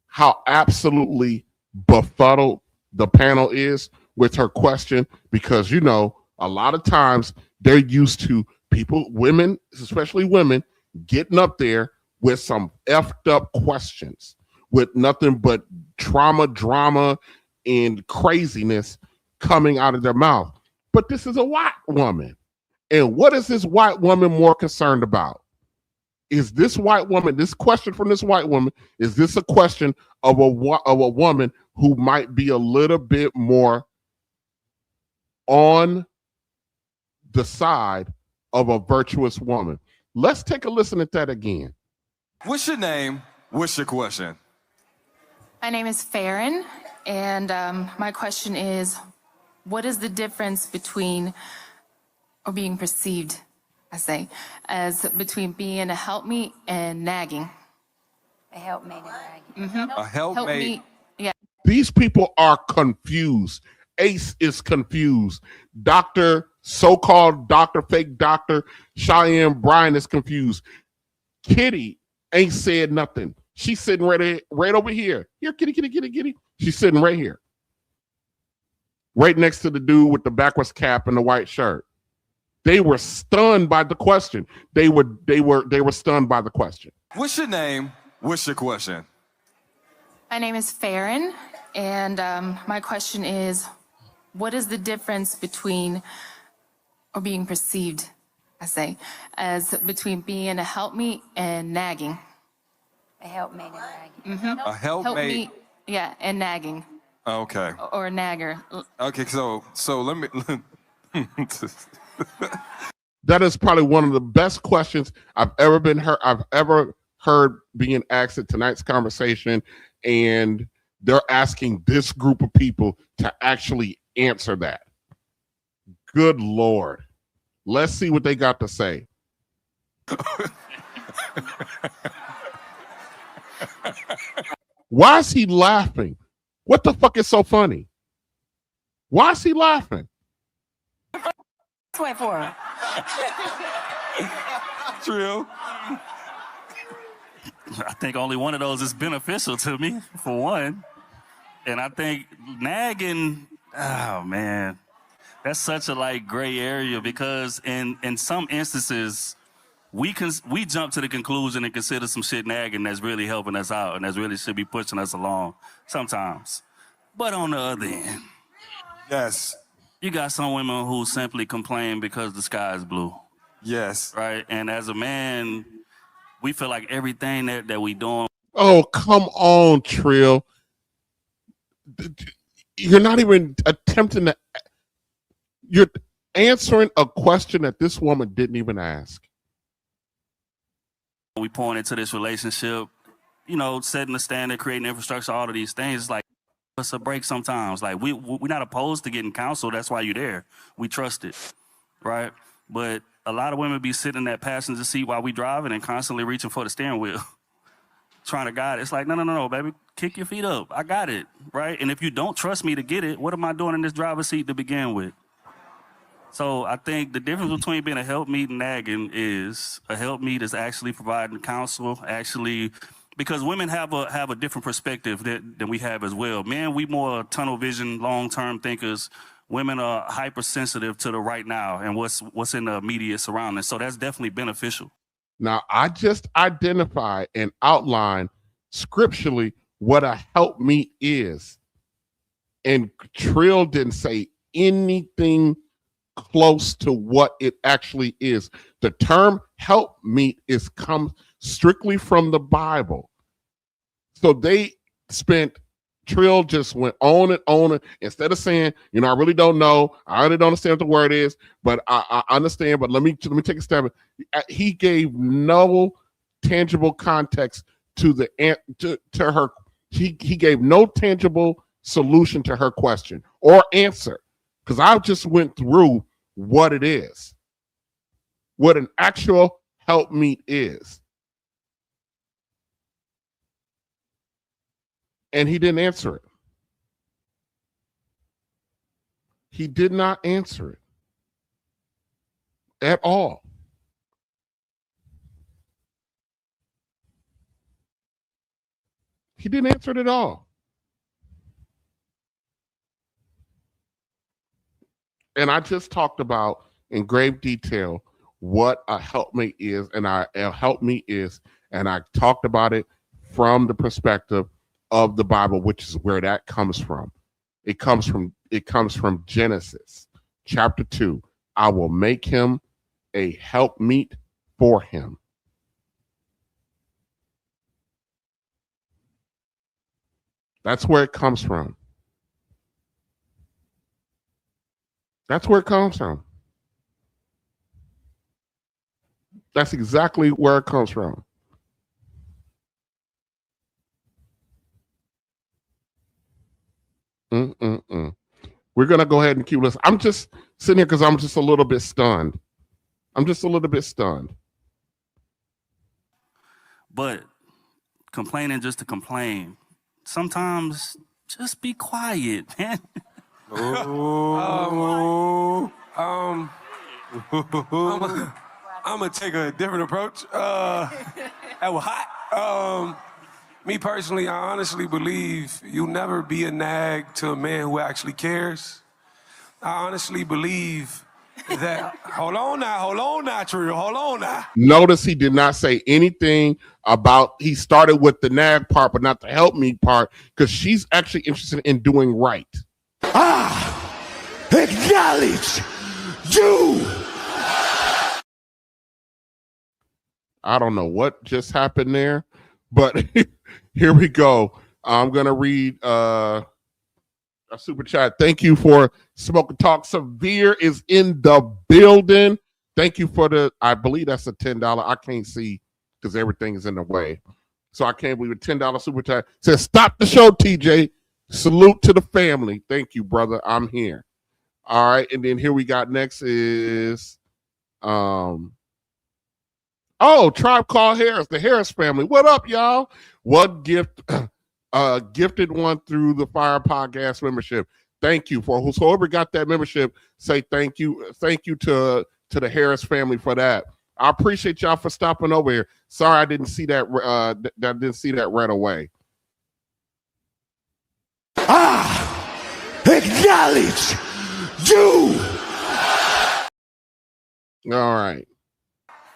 Speaker 4: how absolutely befuddled the panel is with her question? Because, you know, a lot of times they're used to people, women, especially women, getting up there with some effed up questions with nothing but trauma, drama, and craziness coming out of their mouth. But this is a white woman. And what is this white woman more concerned about? Is this white woman, this question from this white woman, is this a question of a woman who might be a little bit more on the side of a virtuous woman? Let's take a listen at that again.
Speaker 13: What's your name? What's your question?
Speaker 14: My name is Farron, and my question is, what is the difference between, or being perceived, I say, as between being a helpmeet and nagging?
Speaker 11: A helpmate and nagging.
Speaker 14: Mm-hmm.
Speaker 13: A helpmate.
Speaker 14: Yeah.
Speaker 4: These people are confused. Ace is confused. So-called doctor, fake doctor, Cheyenne Bryan is confused. Kitty ain't said nothing. She's sitting right over here. Here, kitty. She's sitting right here. Right next to the dude with the backwards cap and the white shirt. They were stunned by the question. They were stunned by the question.
Speaker 13: What's your name? What's your question?
Speaker 14: My name is Farron, and my question is, what is the difference between, or being perceived, I say, as between being a helpmeet and nagging?
Speaker 11: A helpmate and nagging.
Speaker 14: Mm-hmm.
Speaker 13: A helpmate.
Speaker 14: Yeah, and nagging.
Speaker 13: Okay.
Speaker 14: Or a nagger.
Speaker 13: Okay, so let me.
Speaker 4: That is probably one of the best questions I've ever heard being asked at tonight's conversation, and they're asking this group of people to actually answer that. Good Lord. Let's see what they got to say. Why is he laughing? What the fuck is so funny? Why is he laughing?
Speaker 11: Wait for him.
Speaker 13: True.
Speaker 15: I think only one of those is beneficial to me, for one. And I think nagging, oh man, that's such a gray area, because in some instances, we jump to the conclusion and consider some shit nagging that's really helping us out and that's really should be pushing us along sometimes. But on the other end,
Speaker 13: yes,
Speaker 15: you got some women who simply complain because the sky is blue.
Speaker 13: Yes.
Speaker 15: Right? And as a man, we feel like everything that we doing.
Speaker 4: Oh, come on, Trill. You're not even attempting to. answering a question that this woman didn't even ask.
Speaker 15: We pouring into this relationship, you know, setting the standard, creating infrastructure, all of these things. It's like, it's a break sometimes. Like, we're not opposed to getting counsel. That's why you're there. We trust it, right? But a lot of women be sitting in that passenger seat while we driving and constantly reaching for the steering wheel, trying to guide it. It's like, no, baby, kick your feet up. I got it, right? And if you don't trust me to get it, what am I doing in this driver's seat to begin with? So I think the difference between being a helpmeet and nagging is a helpmeet is actually providing counsel, because women have a different perspective than we have as well. Men, we more tunnel vision, long-term thinkers. Women are hypersensitive to the right now and what's in the immediate surroundings. So that's definitely beneficial.
Speaker 4: Now, I just identify and outline scripturally what a helpmeet is. And Trill didn't say anything close to what it actually is. The term helpmeet comes strictly from the Bible. So Trill just went on and on. Instead of saying, you know, I really don't know. I really don't understand what the word is, but I understand. But let me take a stab. He gave no tangible context to her. He gave no tangible solution to her question or answer, because I just went through what it is, what an actual helpmeet is. And he didn't answer it. He did not answer it at all. He didn't answer it at all. And I just talked about in grave detail what a helpmate is, and a helpmeet is, and I talked about it from the perspective of the Bible, which is where that comes from. It comes from Genesis chapter 2. I will make him a helpmeet for him. That's where it comes from. That's where it comes from. That's exactly where it comes from. We're going to go ahead and keep listening. I'm just sitting here because I'm just a little bit stunned.
Speaker 15: But complaining just to complain, sometimes just be quiet, man.
Speaker 13: I'm gonna take a different approach. That was hot. Me personally, I honestly believe you'll never be a nag to a man who actually cares. I honestly believe that. Hold on now, Trill. Hold on now.
Speaker 4: Notice he did not say anything about, he started with the nag part, but not the help me part, because she's actually interested in doing right.
Speaker 3: Acknowledge you.
Speaker 4: I don't know what just happened there, but here we go. I'm going to read a super chat. Thank you for Smoke and Talk. Severe is in the building. Thank you for I believe that's a $10. I can't see because everything is in the way. So I can't believe a $10 super chat. Says, stop the show, TJ. Salute to the family. Thank you, brother. I'm here. All right. And then here we got next is, Tribe Called Harris, the Harris family. What up, y'all? What gift, gifted one through the Fire Podcast membership. Thank you for whoever got that membership. Say thank you. Thank you to the Harris family for that. I appreciate y'all for stopping over here. Sorry, I didn't see that. Didn't see that right away.
Speaker 3: Acknowledge you.
Speaker 4: All right.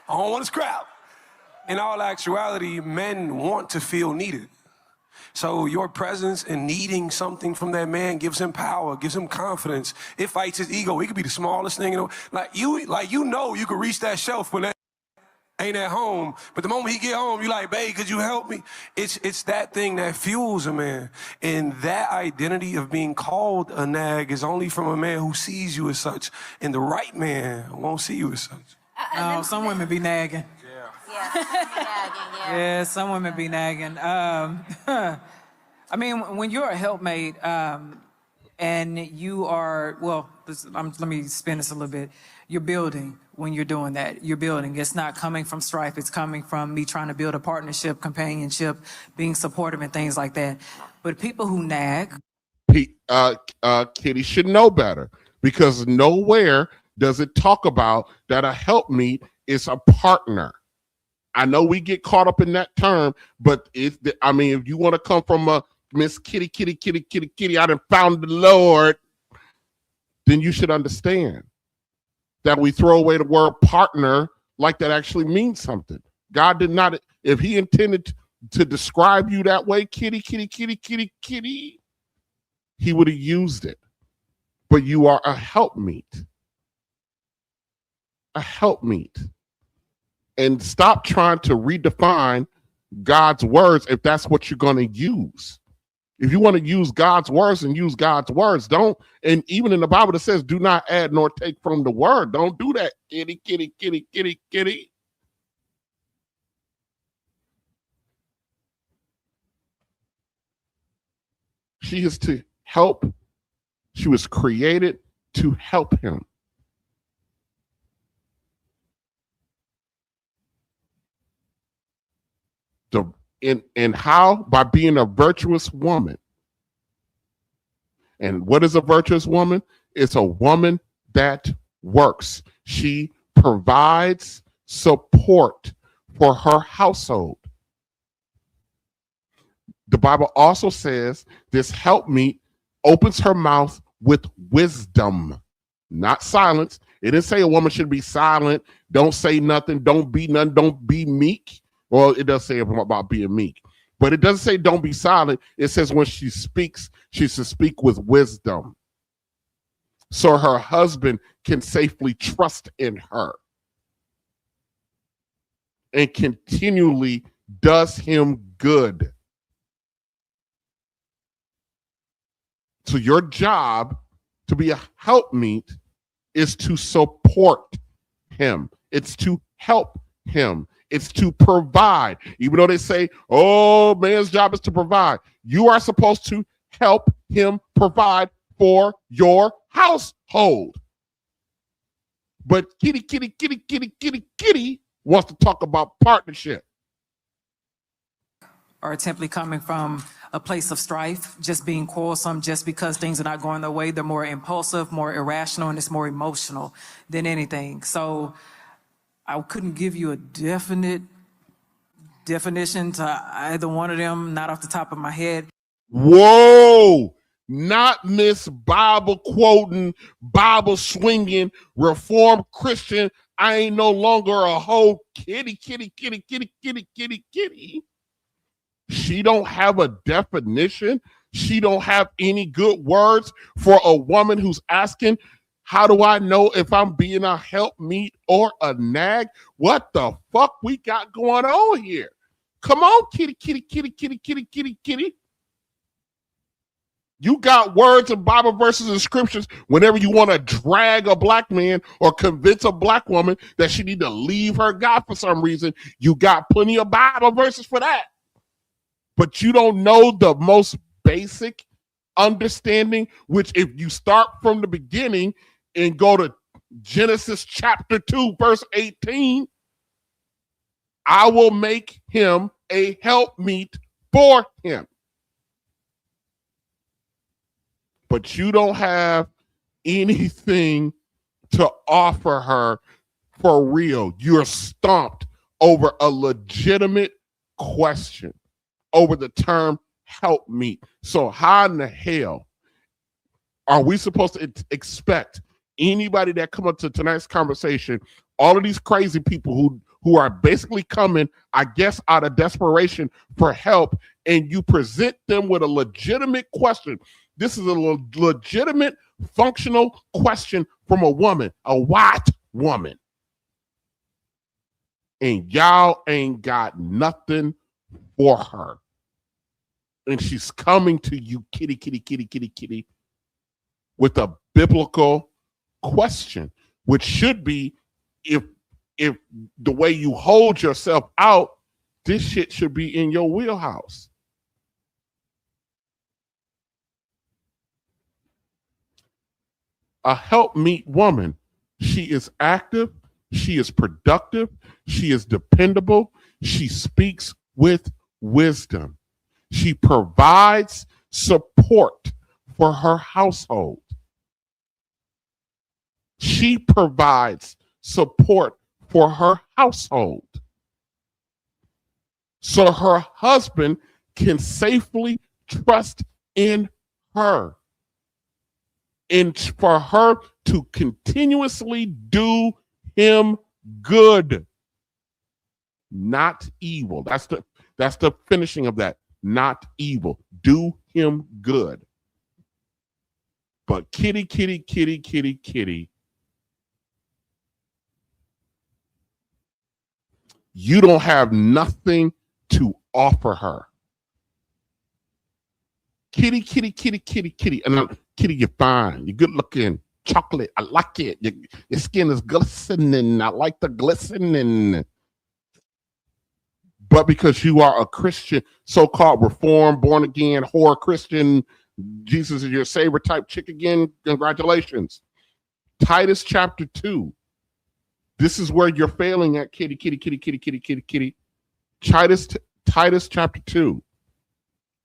Speaker 13: I don't want to scrap. In all actuality, men want to feel needed. So your presence and needing something from that man gives him power, gives him confidence. It fights his ego. He could be the smallest thing, you know. You could reach that shelf when that ain't at home. But the moment he get home, you like, babe, could you help me? It's that thing that fuels a man. And that identity of being called a nag is only from a man who sees you as such. And the right man won't see you as such.
Speaker 16: No, some women be nagging. Yeah, some women be nagging. I mean, when you're a helpmate, and you are, well, let me spin this a little bit. You're building when you're doing that. You're building. It's not coming from strife. It's coming from me trying to build a partnership, companionship, being supportive and things like that. But people who nag.
Speaker 4: Kitty should know better, because nowhere does it talk about that a helpmeet is a partner. I know we get caught up in that term, but if you want to come from a Miss Kitty, I done found the Lord, then you should understand that we throw away the word partner like that actually means something. God did not, if he intended to describe you that way, kitty, he would have used it. But you are a helpmeet. A helpmeet. And stop trying to redefine God's words if that's what you're going to use. If you want to use God's words, and use God's words, don't. And even in the Bible it says, do not add nor take from the word. Don't do that. Kitty. She is to help. She was created to help him. And how? By being a virtuous woman. And what is a virtuous woman? It's a woman that works. She provides support for her household. The Bible also says this helpmeet opens her mouth with wisdom, not silence. It didn't say a woman should be silent, don't say nothing, don't be none, don't be meek. Well, it does say about being meek, but it doesn't say don't be silent. It says when she speaks, she's to speak with wisdom, so her husband can safely trust in her and continually does him good. So your job to be a helpmeet is to support him. It's to help him. It's to provide. Even though they say, oh, man's job is to provide. You are supposed to help him provide for your household. But kitty wants to talk about partnership.
Speaker 16: Are simply coming from a place of strife, just being quarrelsome, just because things are not going their way. They're more impulsive, more irrational, and it's more emotional than anything. So I couldn't give you a definite definition to either one of them, not off the top of my head.
Speaker 4: Whoa! Not Miss Bible quoting, Bible swinging, Reformed Christian. I ain't no longer a whole kitty. She don't have a definition. She don't have any good words for a woman who's asking, how do I know if I'm being a helpmeet or a nag? What the fuck we got going on here? Come on, kitty. You got words and Bible verses and scriptures whenever you want to drag a black man or convince a black woman that she need to leave her God for some reason. You got plenty of Bible verses for that. But you don't know the most basic understanding, which if you start from the beginning and go to Genesis chapter 2, verse 18, I will make him a helpmeet for him. But you don't have anything to offer her for real. You're stumped over a legitimate question, over the term helpmeet. So how in the hell are we supposed to expect anybody that come up to tonight's conversation, all of these crazy people who are basically coming, I guess, out of desperation for help, and you present them with a legitimate question? This is a legitimate, functional question from a woman, a white woman. and y'all ain't got nothing for her. And she's coming to you, kitty, with a biblical question, which should be, if the way you hold yourself out, this shit should be in your wheelhouse. A helpmeet woman, she is active, she is productive, she is dependable, she speaks with wisdom. She provides support for her household. She provides support for her household, so her husband can safely trust in her, and for her to continuously do him good, not evil. That's the finishing of that. Not evil. Do him good. But kitty, you don't have nothing to offer her. Kitty. And kitty, you're fine. You're good looking. Chocolate, I like it. Your skin is glistening. I like the glistening. But because you are a Christian, so-called reformed, born again, whore Christian, Jesus is your savior type chick again, congratulations. Titus chapter 2. This is where you're failing at, kitty. Titus chapter 2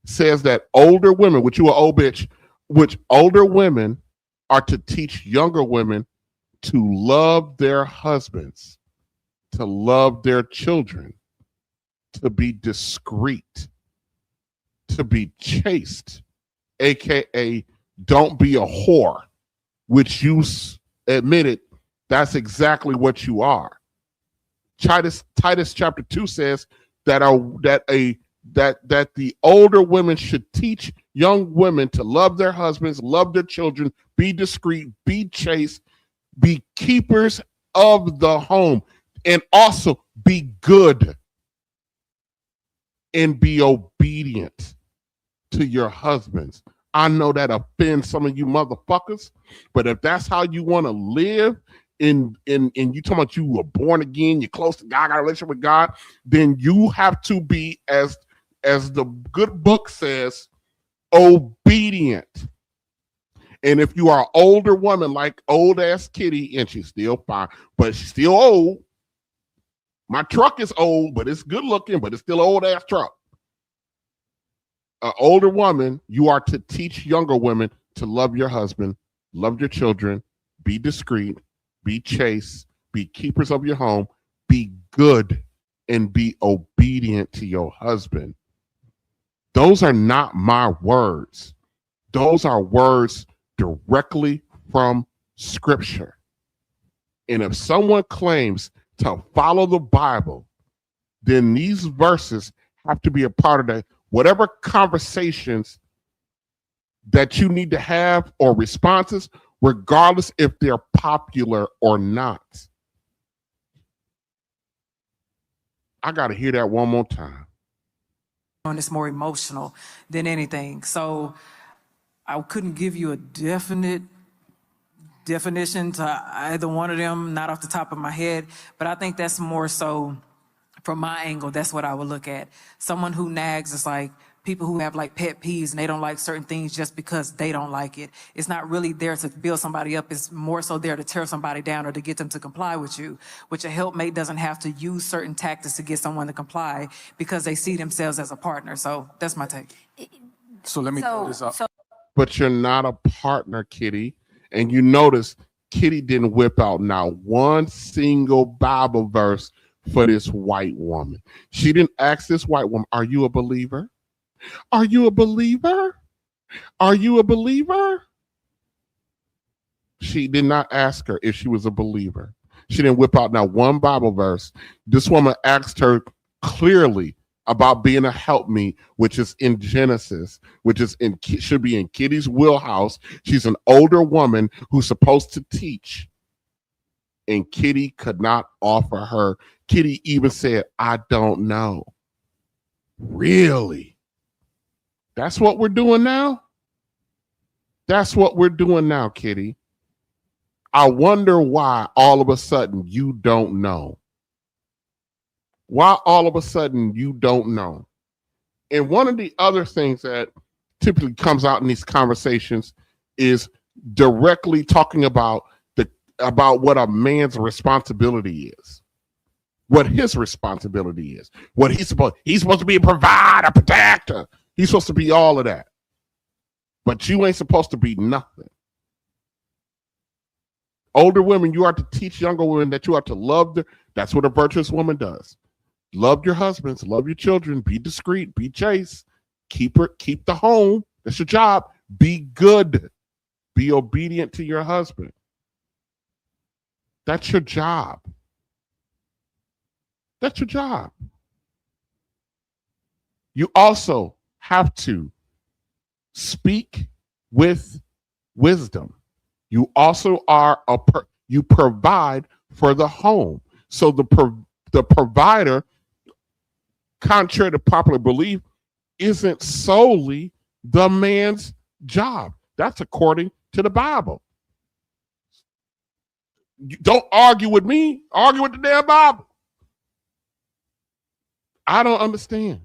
Speaker 4: says that older women, which you are old bitch, which older women are to teach younger women to love their husbands, to love their children, to be discreet, to be chaste, aka don't be a whore, which you admitted that's exactly what you are. Titus chapter 2 says that the older women should teach young women to love their husbands, love their children, be discreet, be chaste, be keepers of the home, and also be good and be obedient to your husbands. I know that offends some of you motherfuckers, but if that's how you want to live, and you talking about you were born again, you're close to God, got a relationship with God, then you have to be, as the good book says, obedient. And if you are an older woman like old ass Kitty, and she's still fine, but she's still old. My truck is old, but it's good looking, but it's still an old ass truck. An older woman, you are to teach younger women to love your husband, love your children, be discreet, be chaste, be keepers of your home, be good, and be obedient to your husband. Those are not my words. Those are words directly from Scripture. And if someone claims to follow the Bible, then these verses have to be a part of that. Whatever conversations that you need to have or responses, regardless if they're popular or not. I got to hear that one more time.
Speaker 16: It's more emotional than anything. So I couldn't give you a definite definition to either one of them, not off the top of my head, but I think that's more so from my angle. That's what I would look at. Someone who nags is like people who have like pet peeves and they don't like certain things just because they don't like it. It's not really there to build somebody up. It's more so there to tear somebody down or to get them to comply with you, which a helpmate doesn't have to use certain tactics to get someone to comply because they see themselves as a partner. So that's my take.
Speaker 17: So let me throw this up.
Speaker 4: But you're not a partner, Kitty. And you notice Kitty didn't whip out not one single Bible verse for this white woman. She didn't ask this white woman, are you a believer? Are you a believer? Are you a believer? She did not ask her if she was a believer. She didn't whip out not one Bible verse. This woman asked her clearly about being a helpmeet, which is in Genesis, which is should be in Kitty's wheelhouse. She's an older woman who's supposed to teach, and Kitty could not offer her. Kitty even said, I don't know. Really? That's what we're doing now? That's what we're doing now, Kitty. I wonder why all of a sudden you don't know. Why all of a sudden you don't know. And one of the other things that typically comes out in these conversations is directly talking about what a man's responsibility is. What his responsibility is. What he's supposed to be a provider, a protector. He's supposed to be all of that. But you ain't supposed to be nothing. Older women, you are to teach younger women that you are to love them. That's what a virtuous woman does. Love your husbands, love your children, be discreet, be chaste, keep the home. That's your job. Be good. Be obedient to your husband. That's your job. That's your job. You also have to speak with wisdom. You also are you provide for the home. So the provider, contrary to popular belief, isn't solely the man's job. That's according to the Bible. You don't argue with me. Argue with the damn Bible. I don't understand.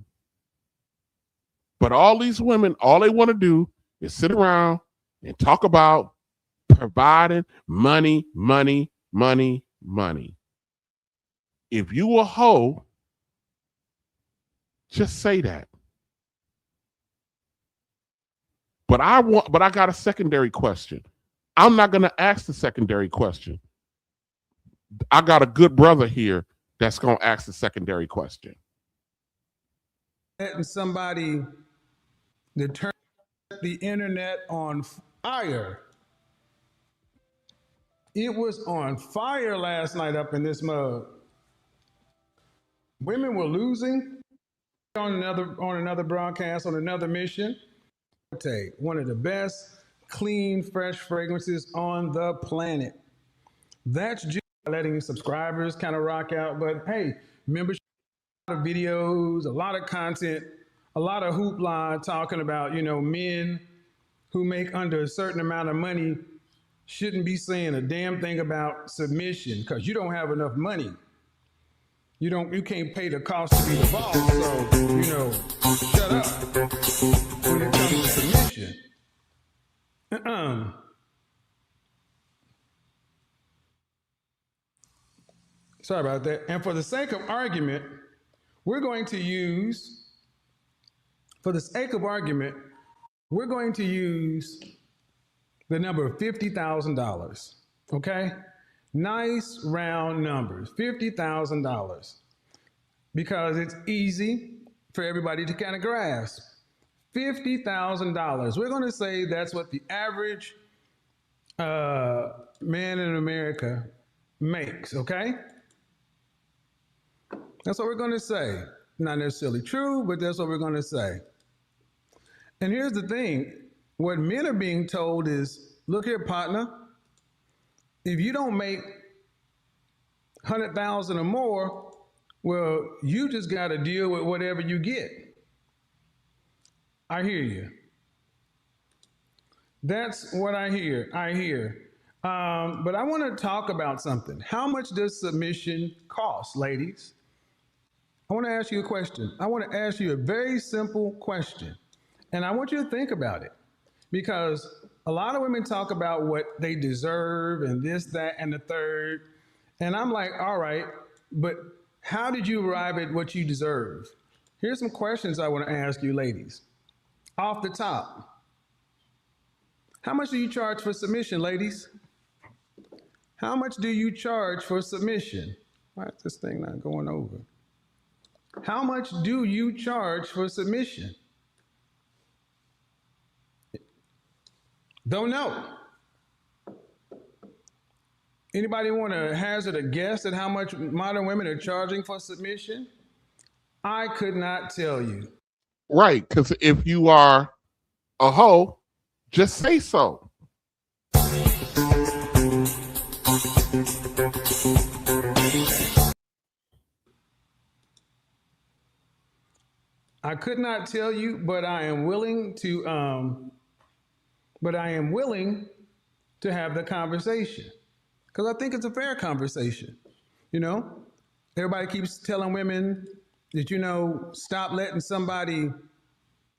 Speaker 4: But all these women, all they want to do is sit around and talk about providing money. If you a hoe, just say that. But I got a secondary question. I'm not going to ask the secondary question. I got a good brother here that's going to ask the secondary question.
Speaker 18: Letting somebody to turn the internet on fire. It was on fire last night up in this mug. Women were losing on another broadcast, on another mission. One of the best clean, fresh fragrances on the planet. That's just letting subscribers kind of rock out. But hey, membership, a lot of videos, a lot of content, a lot of hoopla talking about, men who make under a certain amount of money shouldn't be saying a damn thing about submission because you don't have enough money. You can't pay the cost to be the boss, so, shut up when it comes to submission. Sorry about that. And for the sake of argument, we're going to use the number of $50,000. Okay? Nice round numbers, $50,000. Because it's easy for everybody to kind of grasp. $50,000. We're going to say that's what the average man in America makes, okay? That's what we're going to say. Not necessarily true, but that's what we're going to say. And here's the thing. What men are being told is, look here, partner, if you don't make $100,000 or more, well, you just got to deal with whatever you get. I hear you. That's what I hear. But I want to talk about something. How much does submission cost, ladies? I want to ask you a question. I want to ask you a very simple question. And I want you to think about it. Because a lot of women talk about what they deserve and this, that, and the third. And I'm like, all right, but how did you arrive at what you deserve? Here's some questions I want to ask you, ladies. Off the top. How much do you charge for submission, ladies? How much do you charge for submission? Why is this thing not going over? How much do you charge for submission? Don't know. Anybody want to hazard a guess at how much modern women are charging for submission? I could not tell you.
Speaker 4: Right, because if you are a hoe, just say so.
Speaker 18: I could not tell you, but I am willing to have the conversation because I think it's a fair conversation. You know, everybody keeps telling women that, you know, stop letting somebody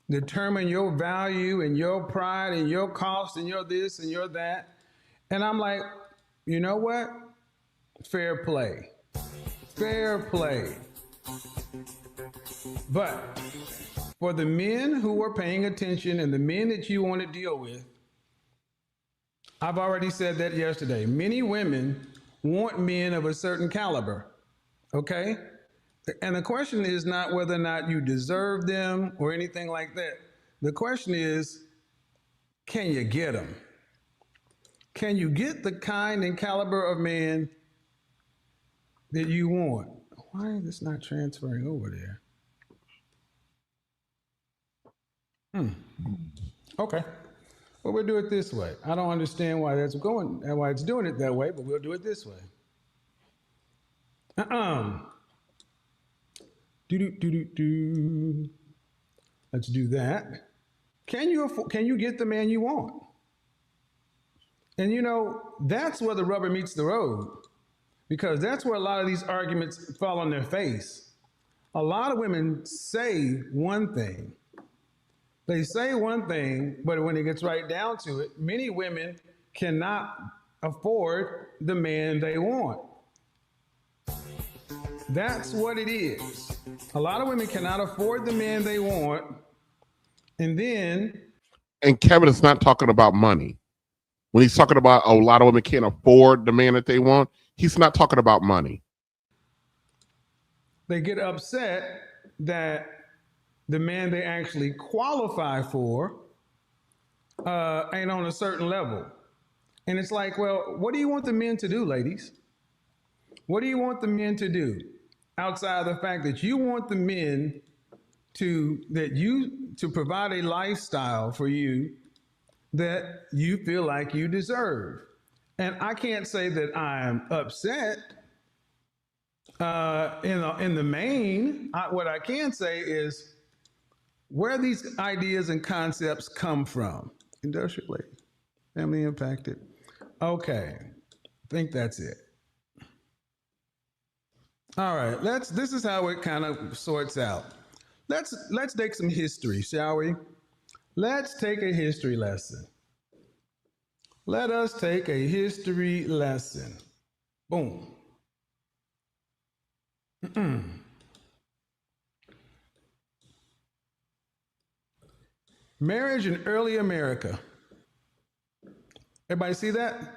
Speaker 18: determine your value and your pride and your cost and your this and your that. And I'm like, you know what? Fair play. Fair play. But for the men who are paying attention and the men that you want to deal with, I've already said that yesterday. Many women want men of a certain caliber, okay? And the question is not whether or not you deserve them or anything like that. The question is, can you get them? Can you get the kind and caliber of man that you want? Why is this not transferring over there? Okay. Well, we'll do it this way. I don't understand why that's going and why it's doing it that way, but we'll do it this way. Let's do that. Can you get the man you want? And you know, that's where the rubber meets the road, because that's where a lot of these arguments fall on their face. A lot of women say one thing. They say one thing, but when it gets right down to it, many women cannot afford the man they want. That's what it is. A lot of women cannot afford the man they want. And
Speaker 4: Kevin is not talking about money. When he's talking about a lot of women can't afford the man that they want, he's not talking about money.
Speaker 18: They get upset that the man they actually qualify for ain't on a certain level. And it's like, well, what do you want the men to do, ladies? What do you want the men to do? Outside of the fact that you want the men to provide a lifestyle for you that you feel like you deserve. And I can't say that I'm upset in the main. What I can say is where these ideas and concepts come from. Industrially, family impacted. Okay, I think that's it. All right, this is how it kind of sorts out. Let's take some history, shall we? Let's take a history lesson. Let us take a history lesson. Boom. Marriage in early America. Everybody see that?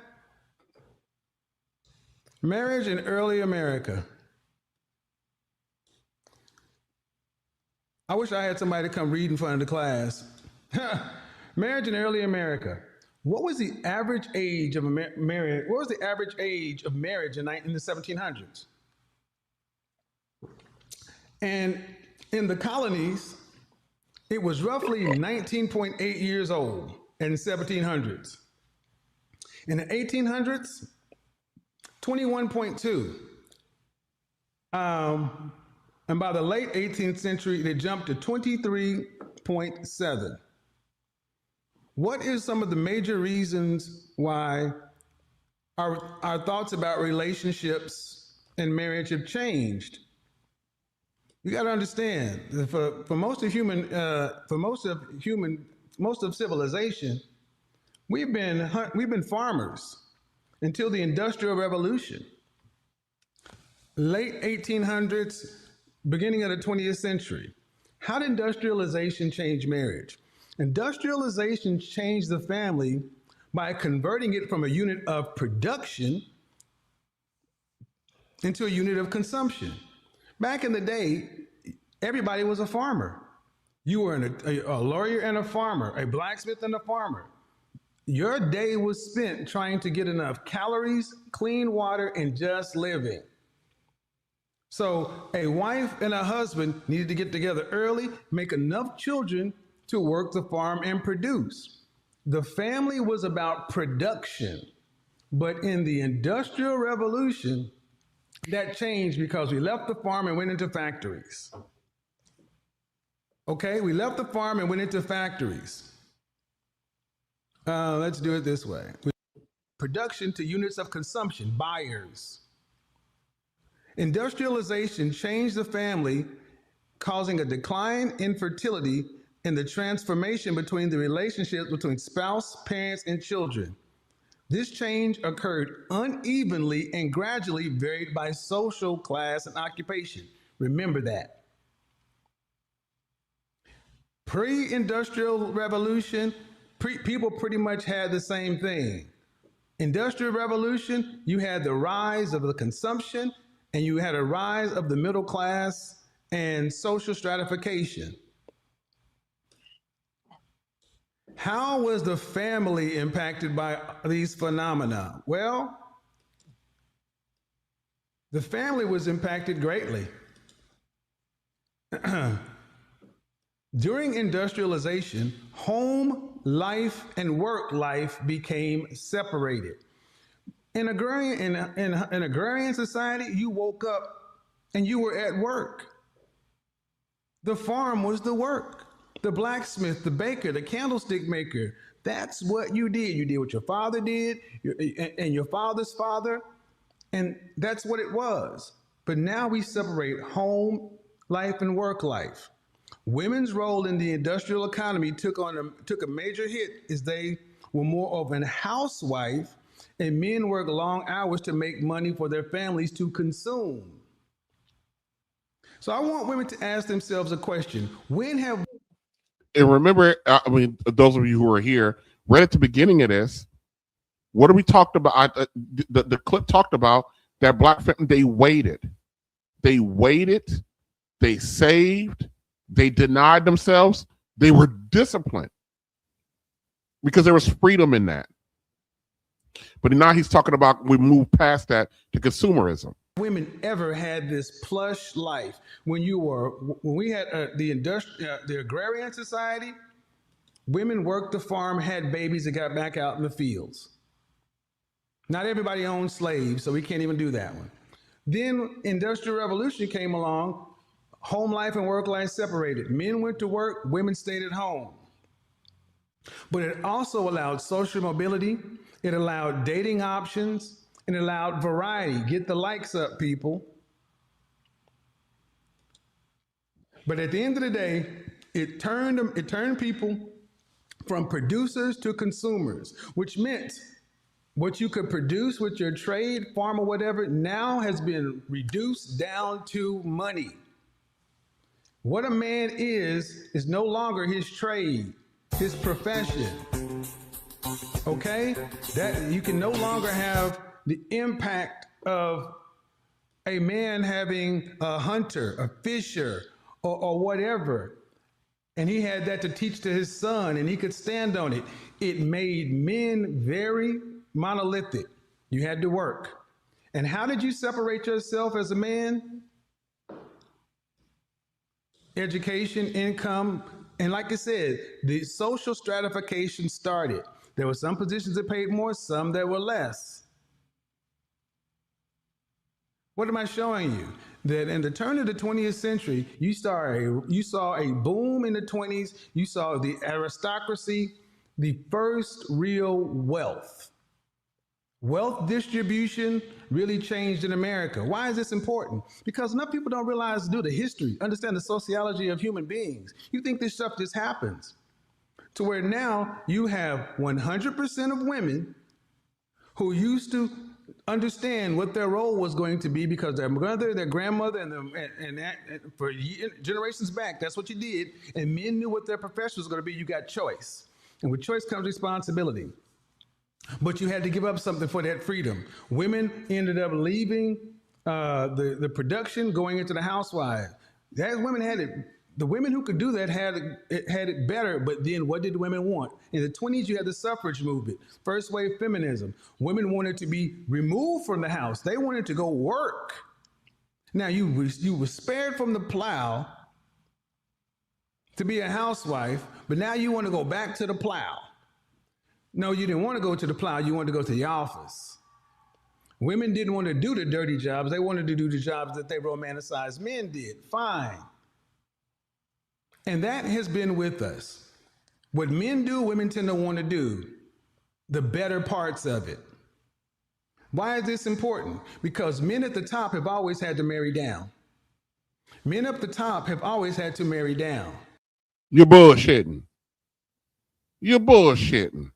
Speaker 18: Marriage in early America. I wish I had somebody to come read in front of the class. Marriage in early America. What was the average age of marriage? What was the average age of marriage in the 1700s? And in the colonies, it was roughly 19.8 years old in the 1700s. In the 1800s, 21.2. And by the late 18th century, they jumped to 23.7. What is some of the major reasons why our thoughts about relationships and marriage have changed? You got to understand that for most of civilization, we've been farmers until the Industrial Revolution. Late 1800s, beginning of the 20th century. How did industrialization change marriage? Industrialization changed the family by converting it from a unit of production into a unit of consumption. Back in the day, everybody was a farmer. You were a lawyer and a farmer, a blacksmith and a farmer. Your day was spent trying to get enough calories, clean water, and just living. So a wife and a husband needed to get together early, make enough children to work the farm and produce. The family was about production. But in the Industrial Revolution, that changed because we left the farm and went into factories. Okay, we left the farm and went into factories. Let's do it this way. Production to units of consumption, buyers. Industrialization changed the family, causing a decline in fertility and the transformation between the relationships between spouse, parents, and children. This change occurred unevenly and gradually varied by social class and occupation. Remember that. Pre-industrial revolution, people pretty much had the same thing. Industrial revolution, you had the rise of the consumption and you had a rise of the middle class and social stratification. How was the family impacted by these phenomena? Well, the family was impacted greatly. During industrialization, home life and work life became separated. In agrarian society, you woke up and you were at work. The farm was the work. The blacksmith, the baker, the candlestick maker, that's what you did. You did what your father did and your father's father, and that's what it was. But now we separate home life and work life. Women's role in the industrial economy took a major hit as they were more of a housewife, and men worked long hours to make money for their families to consume. So I want women to ask themselves a question.
Speaker 4: And remember, I mean, those of you who are here, right at the beginning of this, what are we talked about? The clip talked about that black family, they waited, they saved, they denied themselves, they were disciplined because there was freedom in that. But now he's talking about we moved past that to consumerism.
Speaker 18: Women ever had this plush life when we had the agrarian society, women worked the farm, had babies, and got back out in the fields. Not everybody owned slaves, so we can't even do that one. Then industrial revolution came along, home life and work life separated. Men went to work, women stayed at home. But it also allowed social mobility, it allowed dating options, and it allowed variety. Get the likes up, people. But at the end of the day, it turned people from producers to consumers, which meant what you could produce with your trade, farm, or whatever, now has been reduced down to money. What a man is no longer his trade, his profession. Okay? That you can no longer have the impact of a man having a hunter, a fisher, or whatever. And he had that to teach to his son, and he could stand on it. It made men very monolithic. You had to work. And how did you separate yourself as a man? Education, income, and like I said, the social stratification started. There were some positions that paid more, some that were less. What am I showing you? That in the turn of the 20th century, you saw a boom in the 20s. You saw the aristocracy, the first real wealth. Wealth distribution really changed in America. Why is this important? Because enough people don't realize, do the history, understand the sociology of human beings. You think this stuff just happens. To where now you have 100% of women who used to understand what their role was going to be because their mother, their grandmother, and for generations back, that's what you did. And men knew what their profession was going to be. You got choice. And with choice comes responsibility. But you had to give up something for that freedom. Women ended up leaving the production, going into the housewife. That women had it. The women who could do that had it better, but then what did women want? In the 20s, you had the suffrage movement, first wave feminism. Women wanted to be removed from the house. They wanted to go work. Now, you were spared from the plow to be a housewife, but now you want to go back to the plow. No, you didn't want to go to the plow. You wanted to go to the office. Women didn't want to do the dirty jobs. They wanted to do the jobs that they romanticized men did. Fine. And that has been with us. What men do, women tend to want to do. The better parts of it. Why is this important? Because men at the top have always had to marry down. Men up the top have always had to marry down.
Speaker 4: You're bullshitting. You're bullshitting.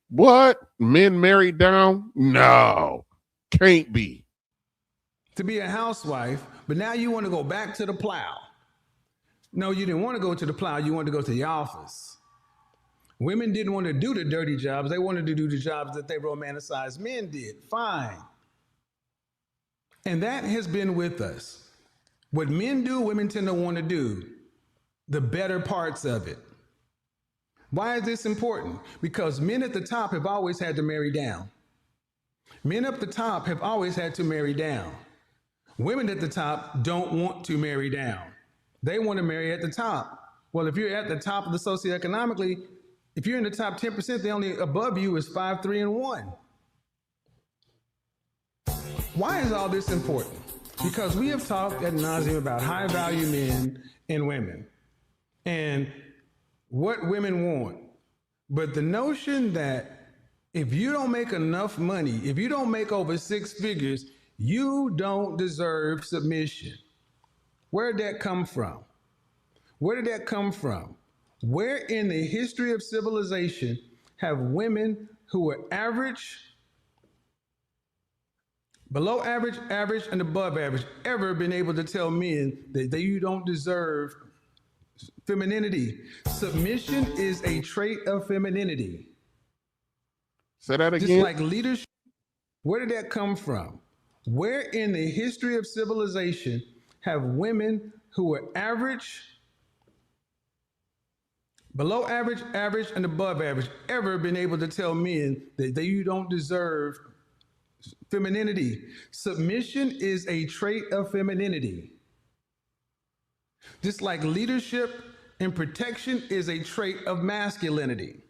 Speaker 4: What? Men married down? No. Can't be.
Speaker 18: To be a housewife, but now you want to go back to the plow. No, you didn't want to go to the plow. You wanted to go to the office. Women didn't want to do the dirty jobs. They wanted to do the jobs that they romanticized men did. Fine. And that has been with us. What men do, women tend to want to do. The better parts of it. Why is this important? Because men at the top have always had to marry down. Men up the top have always had to marry down. Women at the top don't want to marry down. They want to marry at the top. Well, if you're at the top of the socioeconomically, if you're in the top 10%, the only above you is 5, 3, and 1. Why is all this important? Because we have talked ad nauseum about high value men and women and what women want. But the notion that if you don't make enough money, if you don't make over 6 figures, you don't deserve submission. Where did that come from? Where did that come from? Where in the history of civilization have women who were average, below average, average, and above average ever been able to tell men that you don't deserve femininity? Submission is a trait of femininity.
Speaker 4: Say that again.
Speaker 18: Just like leadership. Where did that come from? Where in the history of civilization have women who were average, below average, average, and above average ever been able to tell men that you don't deserve femininity? Submission is a trait of femininity. Just like leadership and protection is a trait of masculinity.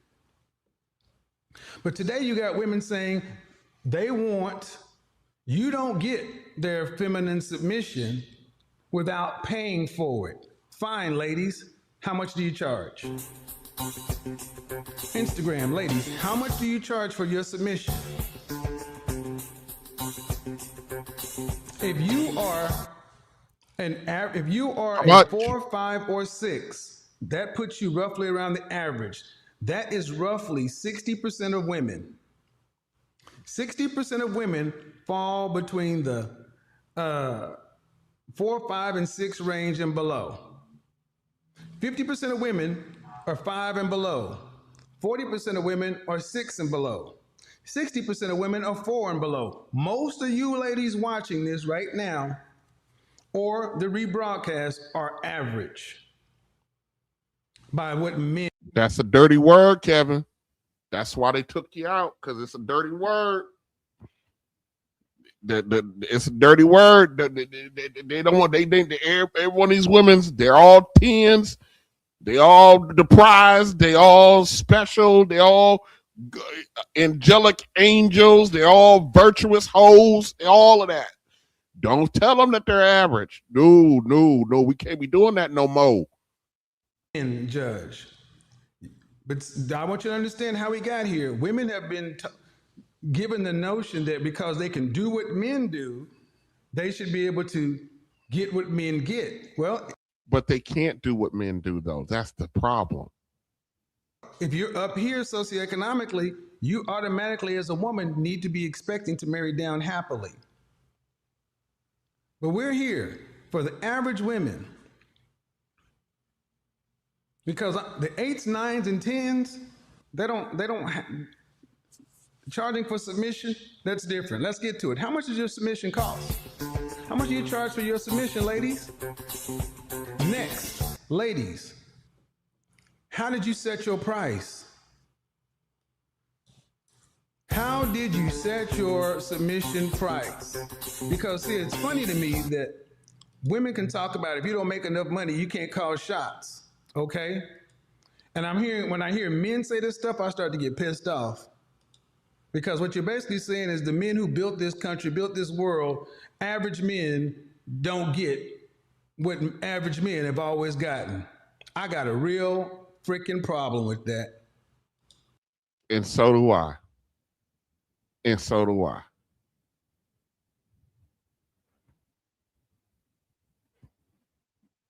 Speaker 18: But today you got women saying they want, you don't get their feminine submission without paying for it. Fine, ladies, how much do you charge? Instagram, ladies, how much do you charge for your submission? If you are a 4, 5, or 6, that puts you roughly around the average. That is roughly 60% of women. 60% of women fall between the 4, 5, and 6 range and below. 50% of women are 5 and below. 40% of women are 6 and below. 60% of women are 4 and below. Most of you ladies watching this right now or the rebroadcast are average by what men.
Speaker 4: That's a dirty word, Kevin. That's why they took you out, because it's a dirty word. It's a dirty word. They don't want. They think every one of these women's, they're all 10s. They all the prize. They all special. They all angelic angels. They're all virtuous hoes. All of that. Don't tell them that they're average. No. We can't be doing that no more.
Speaker 18: Judge. But I want you to understand how we got here. Women have been given the notion that because they can do what men do, they should be able to get what men get. Well,
Speaker 4: but they can't do what men do, though. That's the problem.
Speaker 18: If you're up here socioeconomically, you automatically, as a woman, need to be expecting to marry down happily. But we're here for the average women. Because the 8s, 9s, and 10s, they don't charging for submission, that's different. Let's get to it. How much does your submission cost? How much do you charge for your submission, ladies? Next, ladies, how did you set your price? How did you set your submission price? Because see, it's funny to me that women can talk about if you don't make enough money, you can't call shots. Okay? And when I hear men say this stuff, I start to get pissed off. Because what you're basically saying is the men who built this country, built this world, average men don't get what average men have always gotten. I got a real freaking problem with that.
Speaker 4: And so do I. And so do I.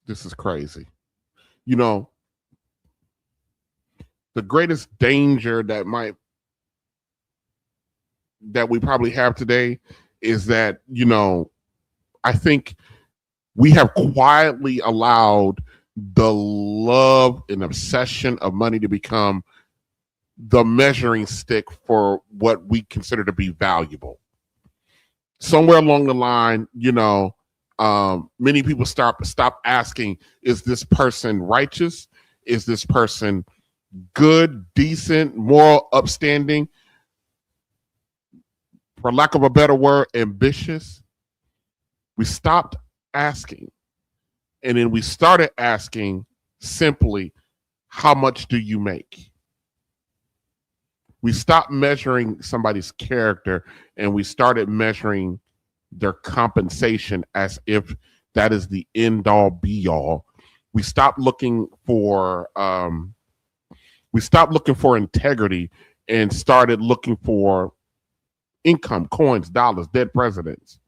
Speaker 4: This is crazy. You know, the greatest danger that we probably have today is that, you know, I think we have quietly allowed the love and obsession of money to become the measuring stick for what we consider to be valuable. Somewhere along the line, you know, many people stop asking, is this person righteous? Is this person good, decent, moral, upstanding? For lack of a better word, ambitious. We stopped asking. And then we started asking simply, how much do you make? We stopped measuring somebody's character and we started measuring their compensation as if that is the end all be all. We stopped looking for integrity and started looking for income, coins, dollars, dead presidents.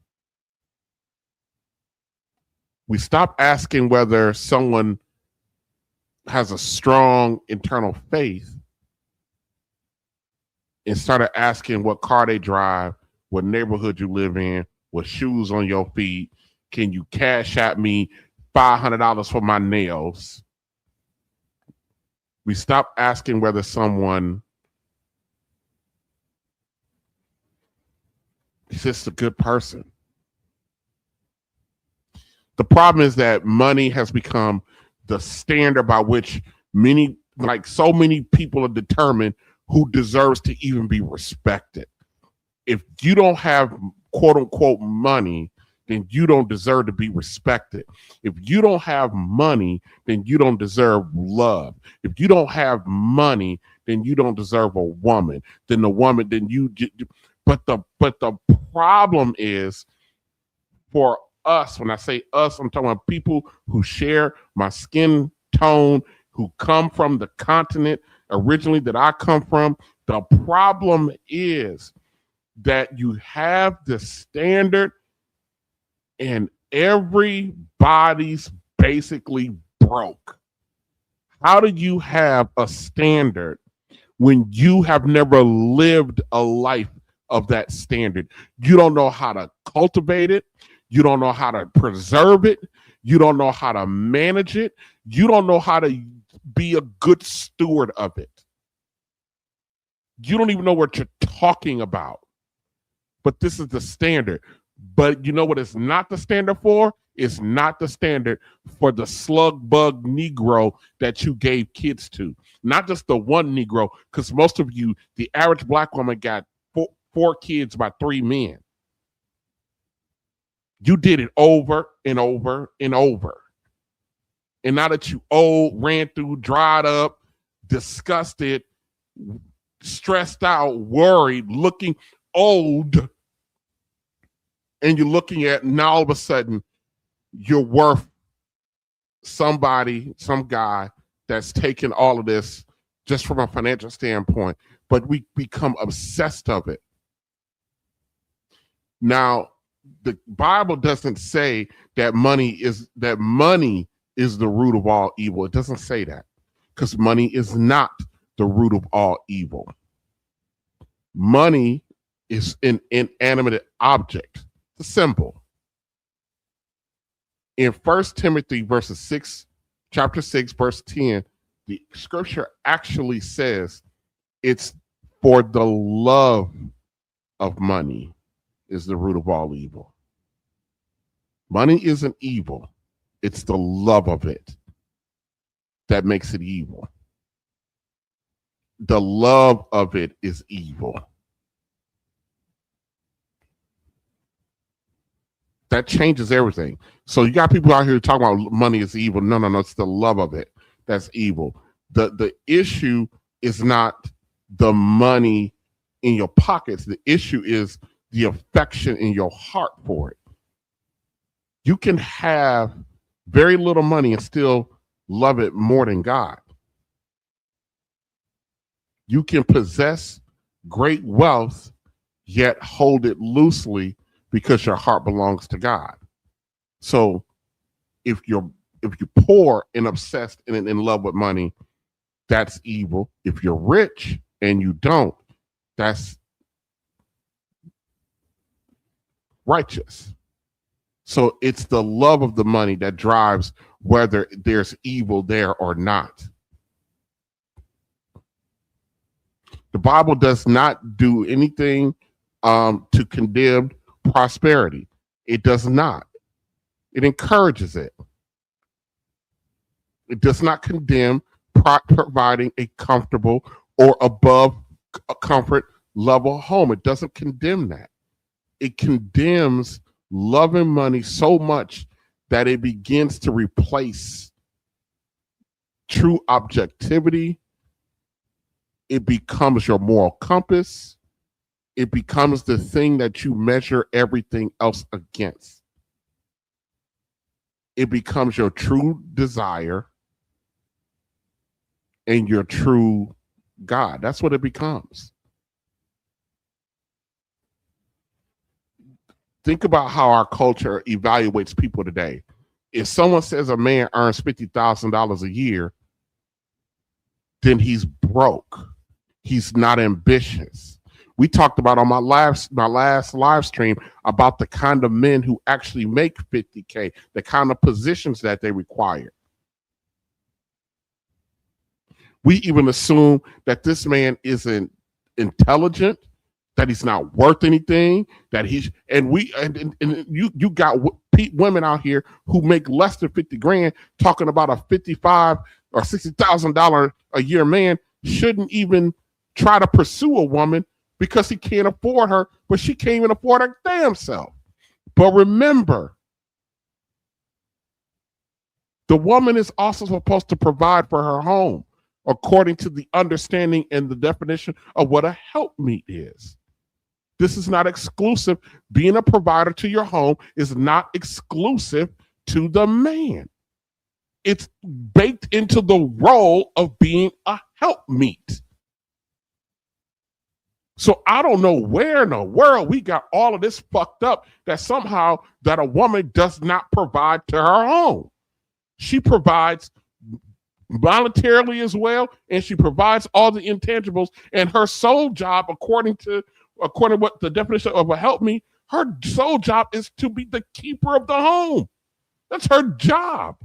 Speaker 4: We stopped asking whether someone has a strong internal faith and started asking what car they drive, what neighborhood you live in, what shoes on your feet. Can you cash at me $500 for my nails? We stopped asking whether someone is just a good person. The problem is that money has become the standard by which so many people are determined who deserves to even be respected. If you don't have quote unquote money, then you don't deserve to be respected. If you don't have money, then you don't deserve love. If you don't have money, then you don't deserve a woman. But the problem is, for us, when I say us, I'm talking about people who share my skin tone, who come from the continent originally that I come from. The problem is that you have the standard and everybody's basically broke. How do you have a standard when you have never lived a life of that standard? You don't know how to cultivate it. You don't know how to preserve it. You don't know how to manage it. You don't know how to be a good steward of it. You don't even know what you're talking about. But this is the standard. But you know what it's not the standard for? It's not the standard for the slug bug Negro that you gave kids to. Not just the one Negro, because most of you, the average black woman got four kids by 3 men. You did it over and over and over. And now that you old, ran through, dried up, disgusted, stressed out, worried, looking old, and you're looking at now all of a sudden you're worth somebody, some guy that's taken all of this just from a financial standpoint, but we become obsessed of it. Now, the Bible doesn't say that money is the root of all evil. It doesn't say that, because money is not the root of all evil. Money is an inanimate object. It's simple. In 1 Timothy chapter 6, verse 10, the scripture actually says it's for the love of money is the root of all evil. Money isn't evil. It's the love of it that makes it evil. The love of it is evil. That changes everything. So you got people out here talking about money is evil. No, it's the love of it that's evil. The issue is not the money in your pockets. The issue is the affection in your heart for it. You can have very little money and still love it more than God. You can possess great wealth, yet hold it loosely because your heart belongs to God. So if you're poor and obsessed and in love with money, that's evil. If you're rich and you don't, that's righteous. So it's the love of the money that drives whether there's evil there or not. The Bible does not do anything to condemn prosperity. It does not. It encourages it. It does not condemn providing a comfortable or above a comfort level home. It doesn't condemn that. It condemns loving money so much that it begins to replace true objectivity. It becomes your moral compass. It becomes the thing that you measure everything else against. It becomes your true desire and your true God. That's what it becomes. Think about how our culture evaluates people today. If someone says a man earns $50,000 a year, then he's broke. He's not ambitious. We talked about on my last live stream about the kind of men who actually make 50K, the kind of positions that they require. We even assume that this man isn't intelligent, that he's not worth anything, that he's you got women out here who make less than 50 grand talking about a $55,000 or $60,000 a year man shouldn't even try to pursue a woman because he can't afford her, but she can't even afford her damn self. But remember, the woman is also supposed to provide for her home according to the understanding and the definition of what a helpmeet is. This is not exclusive. Being a provider to your home is not exclusive to the man. It's baked into the role of being a helpmeet. So I don't know where in the world we got all of this fucked up that somehow that a woman does not provide to her home. She provides monetarily as well, and she provides all the intangibles, and her sole job, according to what the definition of a helpmeet, her sole job is to be the keeper of the home. That's her job.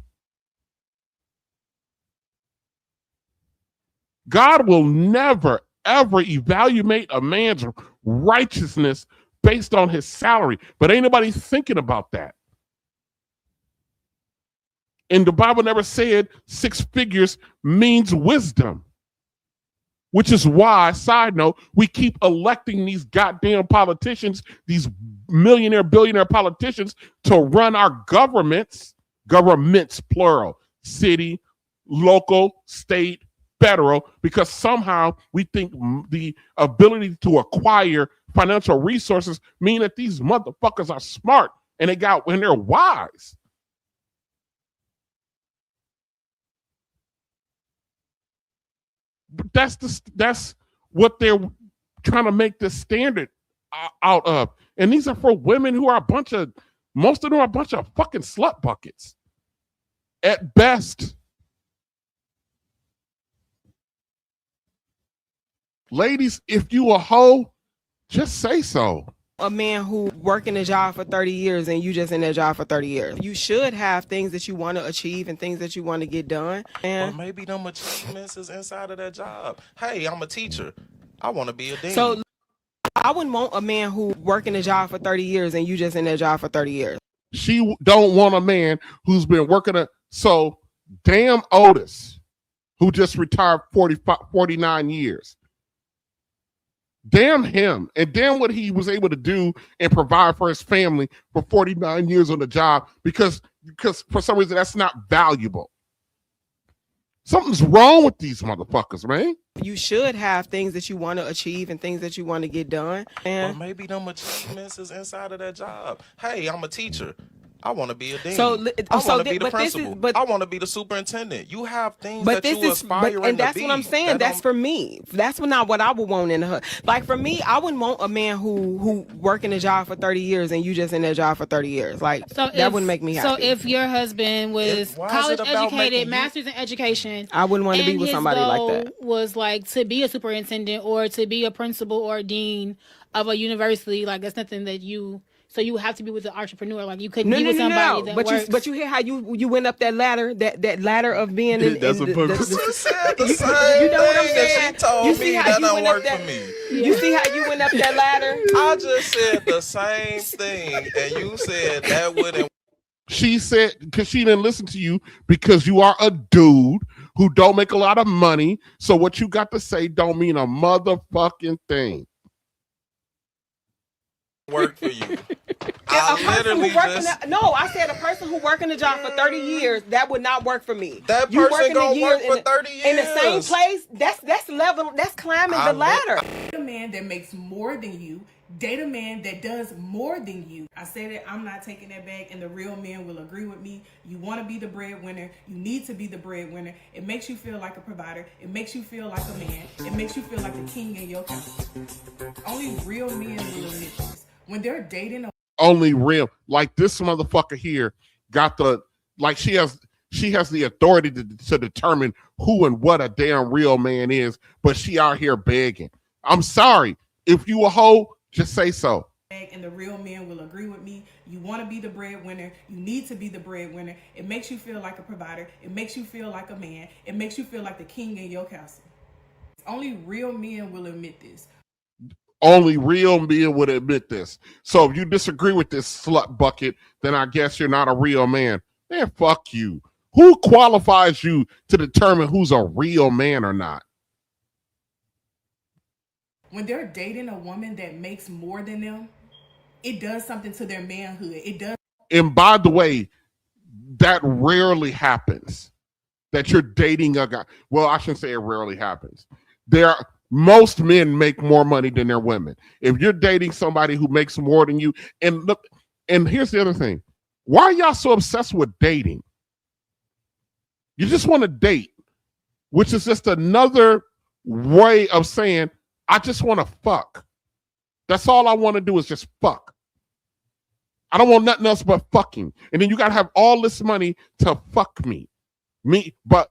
Speaker 4: God will never, ever evaluate a man's righteousness based on his salary, but ain't nobody thinking about that. And the Bible never said 6 figures means wisdom, which is why, side note, we keep electing these goddamn politicians, these millionaire, billionaire politicians to run our governments plural, city, local, state, federal, because somehow we think the ability to acquire financial resources mean that these motherfuckers are smart and they're wise. But that's what they're trying to make this standard out of. And these are for women who are most of them are a bunch of fucking slut buckets at best. Ladies, if you a hoe, just say so.
Speaker 9: A man who worked in a job for 30 years and you just in that job for 30 years. You should have things that you want to achieve and things that you want to get done.
Speaker 19: Or maybe them achievements is inside of that job. Hey, I'm a teacher. I want to be a dean.
Speaker 9: So I wouldn't want a man who worked in a job for 30 years and you just in that job for 30 years.
Speaker 4: She don't want a man who's been working so damn Otis, who just retired 49 years. Damn him, and damn what he was able to do and provide for his family for 49 years on the job because for some reason that's not valuable. Something's wrong with these motherfuckers, man.
Speaker 9: You should have things that you want to achieve and things that you want to get done.
Speaker 19: Or maybe them achievements is inside of that job. Hey, I'm a teacher. I want to be a dean.
Speaker 9: So,
Speaker 19: I
Speaker 9: so
Speaker 19: want to be the
Speaker 9: but this
Speaker 19: principal.
Speaker 9: is, but
Speaker 19: I want to be the superintendent. You have things
Speaker 9: but
Speaker 19: that
Speaker 9: this
Speaker 19: you
Speaker 9: is,
Speaker 19: aspire
Speaker 9: and that's
Speaker 19: to be.
Speaker 9: what I'm saying. That's for me. That's not what I would want in a husband. Like for me, I wouldn't want a man who work in a job for 30 years and you just in that job for 30 years. Like that wouldn't make me happy.
Speaker 20: So if your husband was college educated, master's in education,
Speaker 9: I wouldn't want to be with somebody like that.
Speaker 20: Was like to be a superintendent or to be a principal or a dean of a university. Like that's nothing that you. So you have to be with an entrepreneur. Like you couldn't be with somebody that works.
Speaker 9: But you hear how you went up that ladder, that ladder of being in.
Speaker 19: That's what
Speaker 9: you know what I'm saying?
Speaker 19: She told
Speaker 9: You see
Speaker 19: me
Speaker 9: how
Speaker 19: that
Speaker 9: you
Speaker 19: don't
Speaker 9: went
Speaker 19: work
Speaker 9: up
Speaker 19: for me.
Speaker 9: You see how you went up that ladder?
Speaker 19: I just said the same thing, and you said that wouldn't.
Speaker 4: She said because she didn't listen to you because you are a dude who don't make a lot of money. So what you got to say don't mean a motherfucking thing.
Speaker 19: Work for you.
Speaker 9: I said a person who working a job for 30 years, that would not work for me.
Speaker 19: That
Speaker 9: you
Speaker 19: person gonna work for 30 years
Speaker 9: in the same place. That's level. That's climbing the ladder.
Speaker 21: Date a man that makes more than you. Date a man that does more than you. I said it. I'm not taking that back, and the real men will agree with me. You want to be the breadwinner. You need to be the breadwinner. It makes you feel like a provider. It makes you feel like a man. It makes you feel like the king in your house. Only real men will admit this. When they're dating
Speaker 4: only real, like this motherfucker here got the, like she has the authority to determine who and what a damn real man is, but she out here begging. I'm sorry. If you a hoe, just say so.
Speaker 21: And the real men will agree with me. You want to be the breadwinner. You need to be the breadwinner. It makes you feel like a provider. It makes you feel like a man. It makes you feel like the king in your castle. Only real men will admit this.
Speaker 4: Only real men would admit this. So if you disagree with this slut bucket, then I guess you're not a real man. Man, fuck you. Who qualifies you to determine who's a real man or not?
Speaker 21: When they're dating a woman that makes more than them, it does something to their manhood. It does.
Speaker 4: And by the way, that rarely happens. That you're dating a guy. Well, I shouldn't say it rarely happens. Most men make more money than their women. If you're dating somebody who makes more than you, and look, and here's the other thing. Why are y'all so obsessed with dating? You just want to date, which is just another way of saying, I just want to fuck. That's all I want to do is just fuck. I don't want nothing else but fucking. And then you got to have all this money to fuck me. But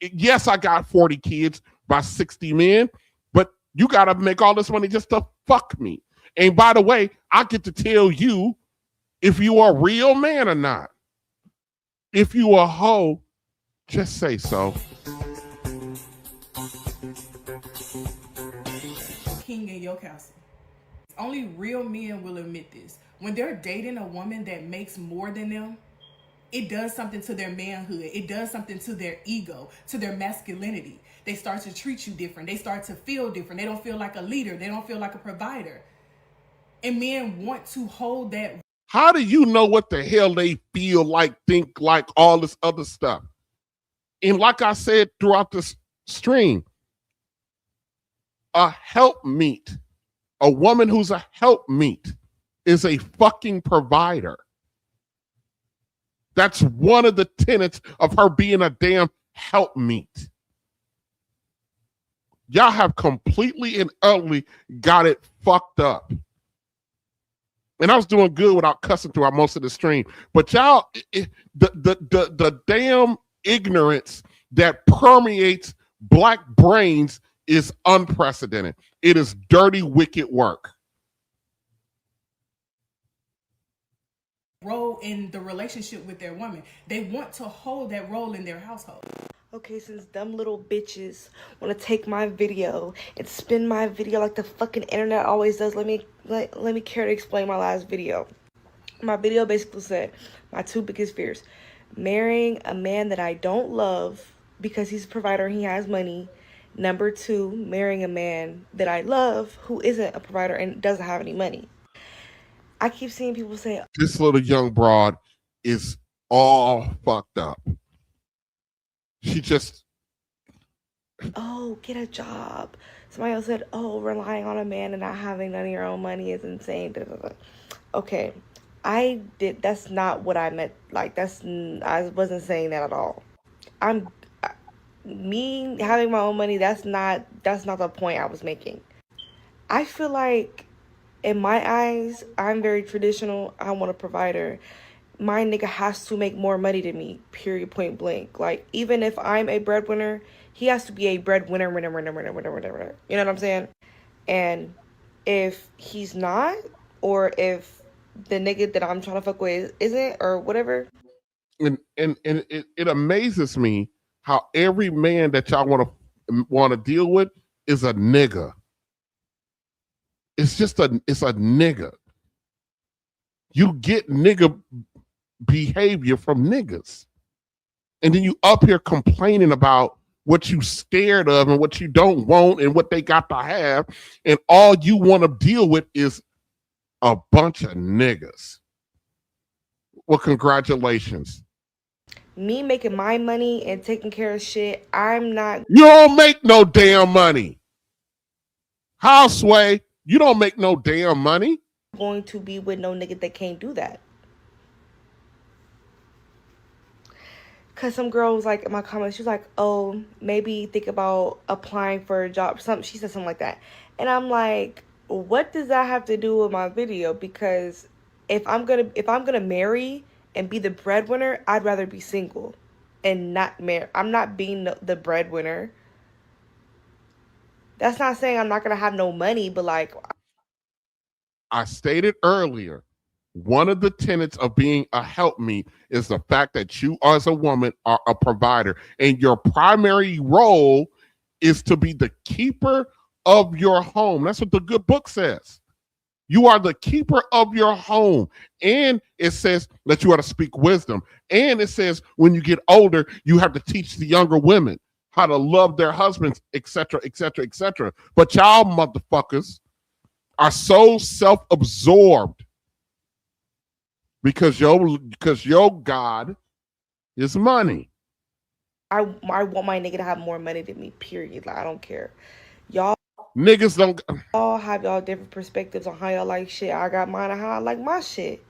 Speaker 4: yes, I got 40 kids by 60 men, but you got to make all this money just to fuck me. And by the way, I get to tell you if you are a real man or not. If you a hoe, just say so.
Speaker 21: King in your castle. Only real men will admit this. When they're dating a woman that makes more than them, it does something to their manhood. It does something to their ego, to their masculinity. They start to treat you different. They start to feel different. They don't feel like a leader. They don't feel like a provider. And men want to hold that.
Speaker 4: How do you know what the hell they feel like, think like, all this other stuff? And like I said throughout this stream, a helpmeet, a woman who's a helpmeet is a fucking provider. That's one of the tenets of her being a damn helpmeet. Y'all have completely and utterly got it fucked up. And I was doing good without cussing throughout most of the stream. But y'all, the damn ignorance that permeates black brains is unprecedented. It is dirty, wicked work.
Speaker 21: Role in the relationship with their woman. They want to hold that role in their household.
Speaker 22: Okay, since dumb little bitches want to take my video and spin my video like the fucking internet always does, let me care to explain my last video. My video basically said my two biggest fears: marrying a man that I don't love because he's a provider and he has money. Number two, marrying a man that I love who isn't a provider and doesn't have any money. I keep seeing people say,
Speaker 4: this little young broad is all fucked up. She just...
Speaker 22: oh, get a job. Somebody else said, oh, relying on a man and not having none of your own money is insane. Okay, That's not what I meant. Like, I wasn't saying that at all. Me having my own money, that's not the point I was making. I feel like, in my eyes, I'm very traditional. I want a provider. My nigga has to make more money than me, period, point blank. Like, even if I'm a breadwinner, he has to be a breadwinner, winner. You know what I'm saying? And if he's not, or if the nigga that I'm trying to fuck with isn't, or whatever.
Speaker 4: And it amazes me how every man that y'all want to deal with is a nigga. It's a nigga. You get nigga behavior from niggas. And then you up here complaining about what you scared of and what you don't want and what they got to have. And all you want to deal with is a bunch of niggas. Well, congratulations.
Speaker 22: Me making my money and taking care of shit, I'm not.
Speaker 4: You don't make no damn money. Houseway, you don't make no damn money.
Speaker 22: Going to be with no nigga that can't do that. Cause some girl was like in my comments, she was like, "Oh, maybe think about applying for a job." She said something like that, and I'm like, "What does that have to do with my video?" Because if I'm gonna marry and be the breadwinner, I'd rather be single and not marry. I'm not being the breadwinner. That's not saying I'm not gonna have no money, but like
Speaker 4: I stated earlier, one of the tenets of being a helpmeet is the fact that you as a woman are a provider, and your primary role is to be the keeper of your home. That's what the good book says. You are the keeper of your home. And it says that you are to speak wisdom. And it says when you get older, you have to teach the younger women how to love their husbands, etc., etc., etc. But y'all motherfuckers are so self-absorbed because your God is money.
Speaker 22: I want my nigga to have more money than me, period. Like, I don't care. Y'all
Speaker 4: niggas don't.
Speaker 22: Y'all have y'all different perspectives on how y'all like shit. I got mine on how I like my shit.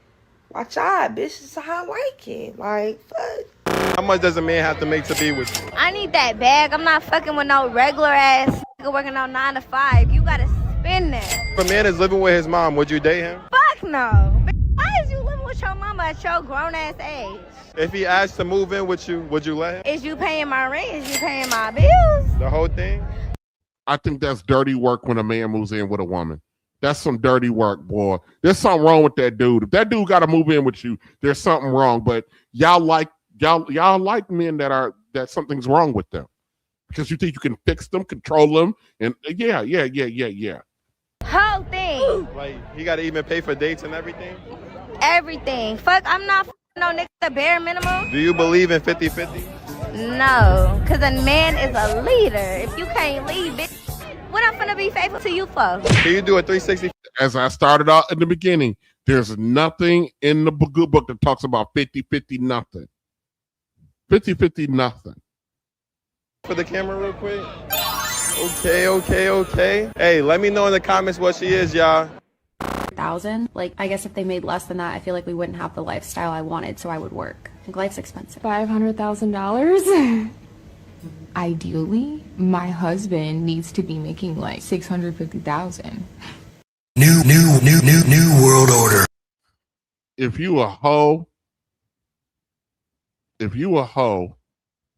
Speaker 22: Watch out, bitch. This is how I like it. Like, fuck.
Speaker 1: How much does a man have to make to be with you?
Speaker 2: I need that bag. I'm not fucking with no regular ass nigga working on 9 to 5. You gotta spend that.
Speaker 1: If a man is living with his mom, would you date him?
Speaker 2: Fuck no. Why is you living with your mama at your grown ass age?
Speaker 1: If he asked to move in with you, would you let him?
Speaker 2: Is you paying my rent? Is you paying my bills?
Speaker 1: The whole thing?
Speaker 4: I think that's dirty work when a man moves in with a woman. That's some dirty work, boy. There's something wrong with that dude. If that dude got to move in with you, there's something wrong. But y'all like men that something's wrong with them because you think you can fix them, control them, and yeah.
Speaker 2: Whole thing.
Speaker 1: Like he got to even pay for dates and everything.
Speaker 2: Everything. Fuck, I'm not no nigga the bare minimum.
Speaker 1: Do you believe in 50-50?
Speaker 2: No, because a man is a leader. If you can't lead, bitch, what I'm finna be faithful to you for?
Speaker 1: Can you do a 360?
Speaker 4: As I started out in the beginning, there's nothing in the good book that talks about 50-50 nothing. 50-50 nothing.
Speaker 1: For the camera real quick. Okay. Hey, let me know in the comments what she is, y'all.
Speaker 23: 1,000. Like, I guess if they made less than that, I feel like we wouldn't have the lifestyle I wanted, so I would work. I think life's expensive.
Speaker 24: $500,000? Ideally, my husband needs to be making like $650,000.
Speaker 3: New world order.
Speaker 4: If you a hoe,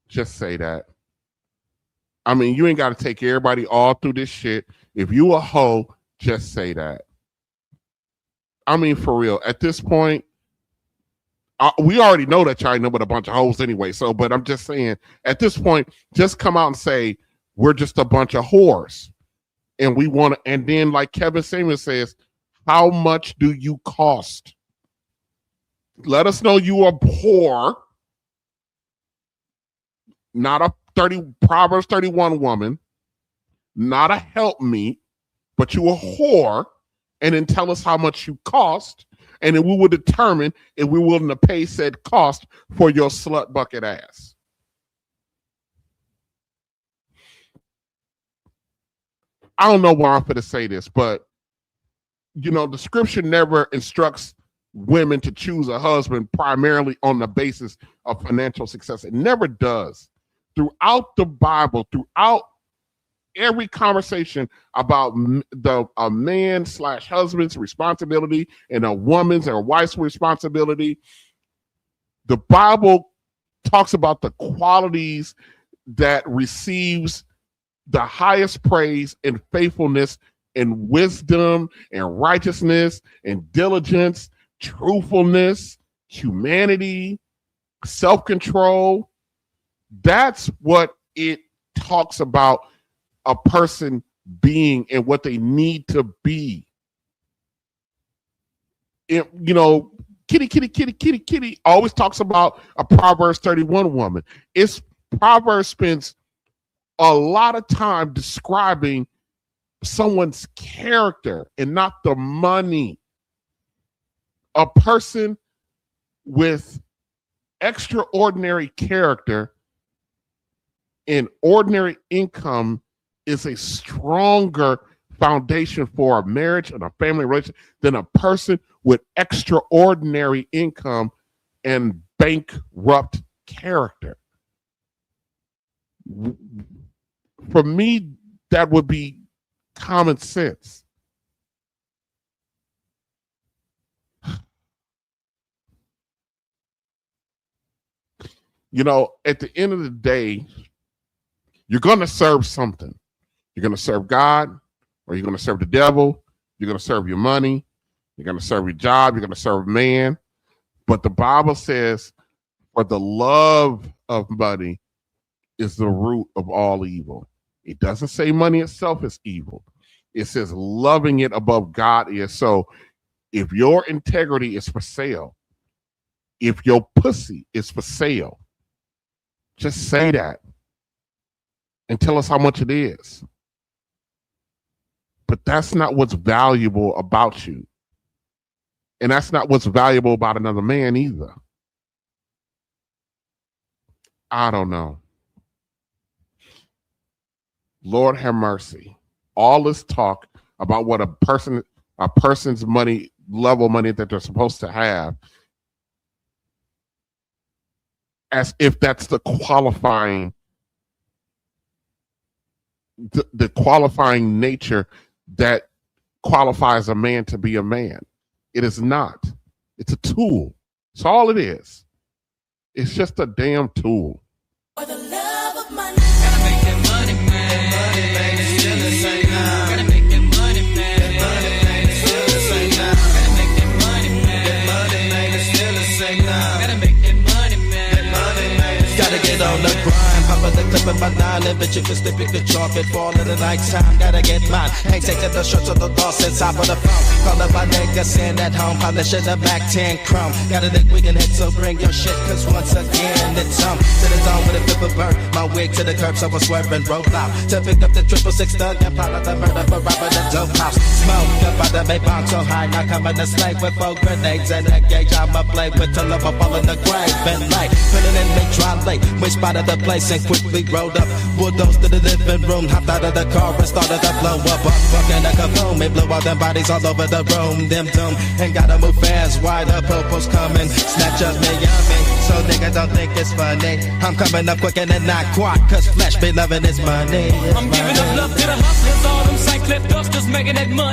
Speaker 4: just say that. I mean, you ain't got to take everybody all through this shit. If you a hoe, just say that. I mean, for real. At this point, we already know that y'all ain't but a bunch of hoes anyway. So, but I'm just saying, at this point, just come out and say we're just a bunch of whores, and we want to. And then, like Kevin Samuel says, how much do you cost? Let us know you a whore, not a Proverbs 31 woman, not a helpmeet, but you a whore, and then tell us how much you cost, and then we will determine if we're willing to pay said cost for your slut bucket ass. I don't know why I'm going to say this, but you know, the scripture never instructs women to choose a husband primarily on the basis of financial success. It never does. Throughout the Bible, throughout every conversation about a man/husband's responsibility and a woman's or wife's responsibility, the Bible talks about the qualities that receives the highest praise and faithfulness and wisdom and righteousness and diligence, truthfulness, humanity, self-control. That's what it talks about a person being and what they need to be. It, kitty always talks about a Proverbs 31 woman. Proverbs spends a lot of time describing someone's character and not the money. A person with extraordinary character and ordinary income is a stronger foundation for a marriage and a family relationship than a person with extraordinary income and bankrupt character. For me, that would be common sense. At the end of the day, you're going to serve something. You're going to serve God, or you're going to serve the devil. You're going to serve your money. You're going to serve your job. You're going to serve man. But the Bible says, for the love of money is the root of all evil. It doesn't say money itself is evil. It says loving it above God is. So if your integrity is for sale, if your pussy is for sale, just say that and tell us how much it is. But that's not what's valuable about you. And that's not what's valuable about another man either. I don't know. Lord have mercy. All this talk about what a person's money, level money that they're supposed to have, as if that's the qualifying nature that qualifies a man to be a man. It is not. It's a tool. It's all it is. It's just a damn tool.
Speaker 3: For the love of money. Gotta make that money, man. Money, man, it's still the same now. Gotta make that money, man. Money, man, it's still the same now. Gotta make that money, man. Money, man, it's still the same now. Gotta make that money, man. Money, man. Gotta get on the grind. Pop the clip in my nine, bitch, if it's the pick the chalk, it fall in the night time. Gotta get mine. Ain't taking the shirts of the loss inside of the phone. Call up my nigga, send at home, polishing the back 10 chrome. Gotta think we can hit, so bring your shit, cause once again it's to the zone with a flip of bird. My wig to the curb, so I swerve and roll out. To pick up the 666 thug and plot the murder for robbing the dope house. Smoke up by the bay bomb so high, now coming to slave with 4 grenades and a gauge. I'ma play with till I'm fall in the grave and light. Put it in me, try late. We spotted the place and quickly rolled up. Bulldozed to the living room, hopped out of the car and started to blow up. Fucking a kaboom, it blew all them bodies all over the room. Them doom, and gotta move fast. Why the popo's coming? Snatch up me, yummy. So niggas don't think it's funny. I'm coming up quick and not quite, cause flesh be loving his money. I'm giving up love to the hustlers, all them St. Cliff dusters making that money.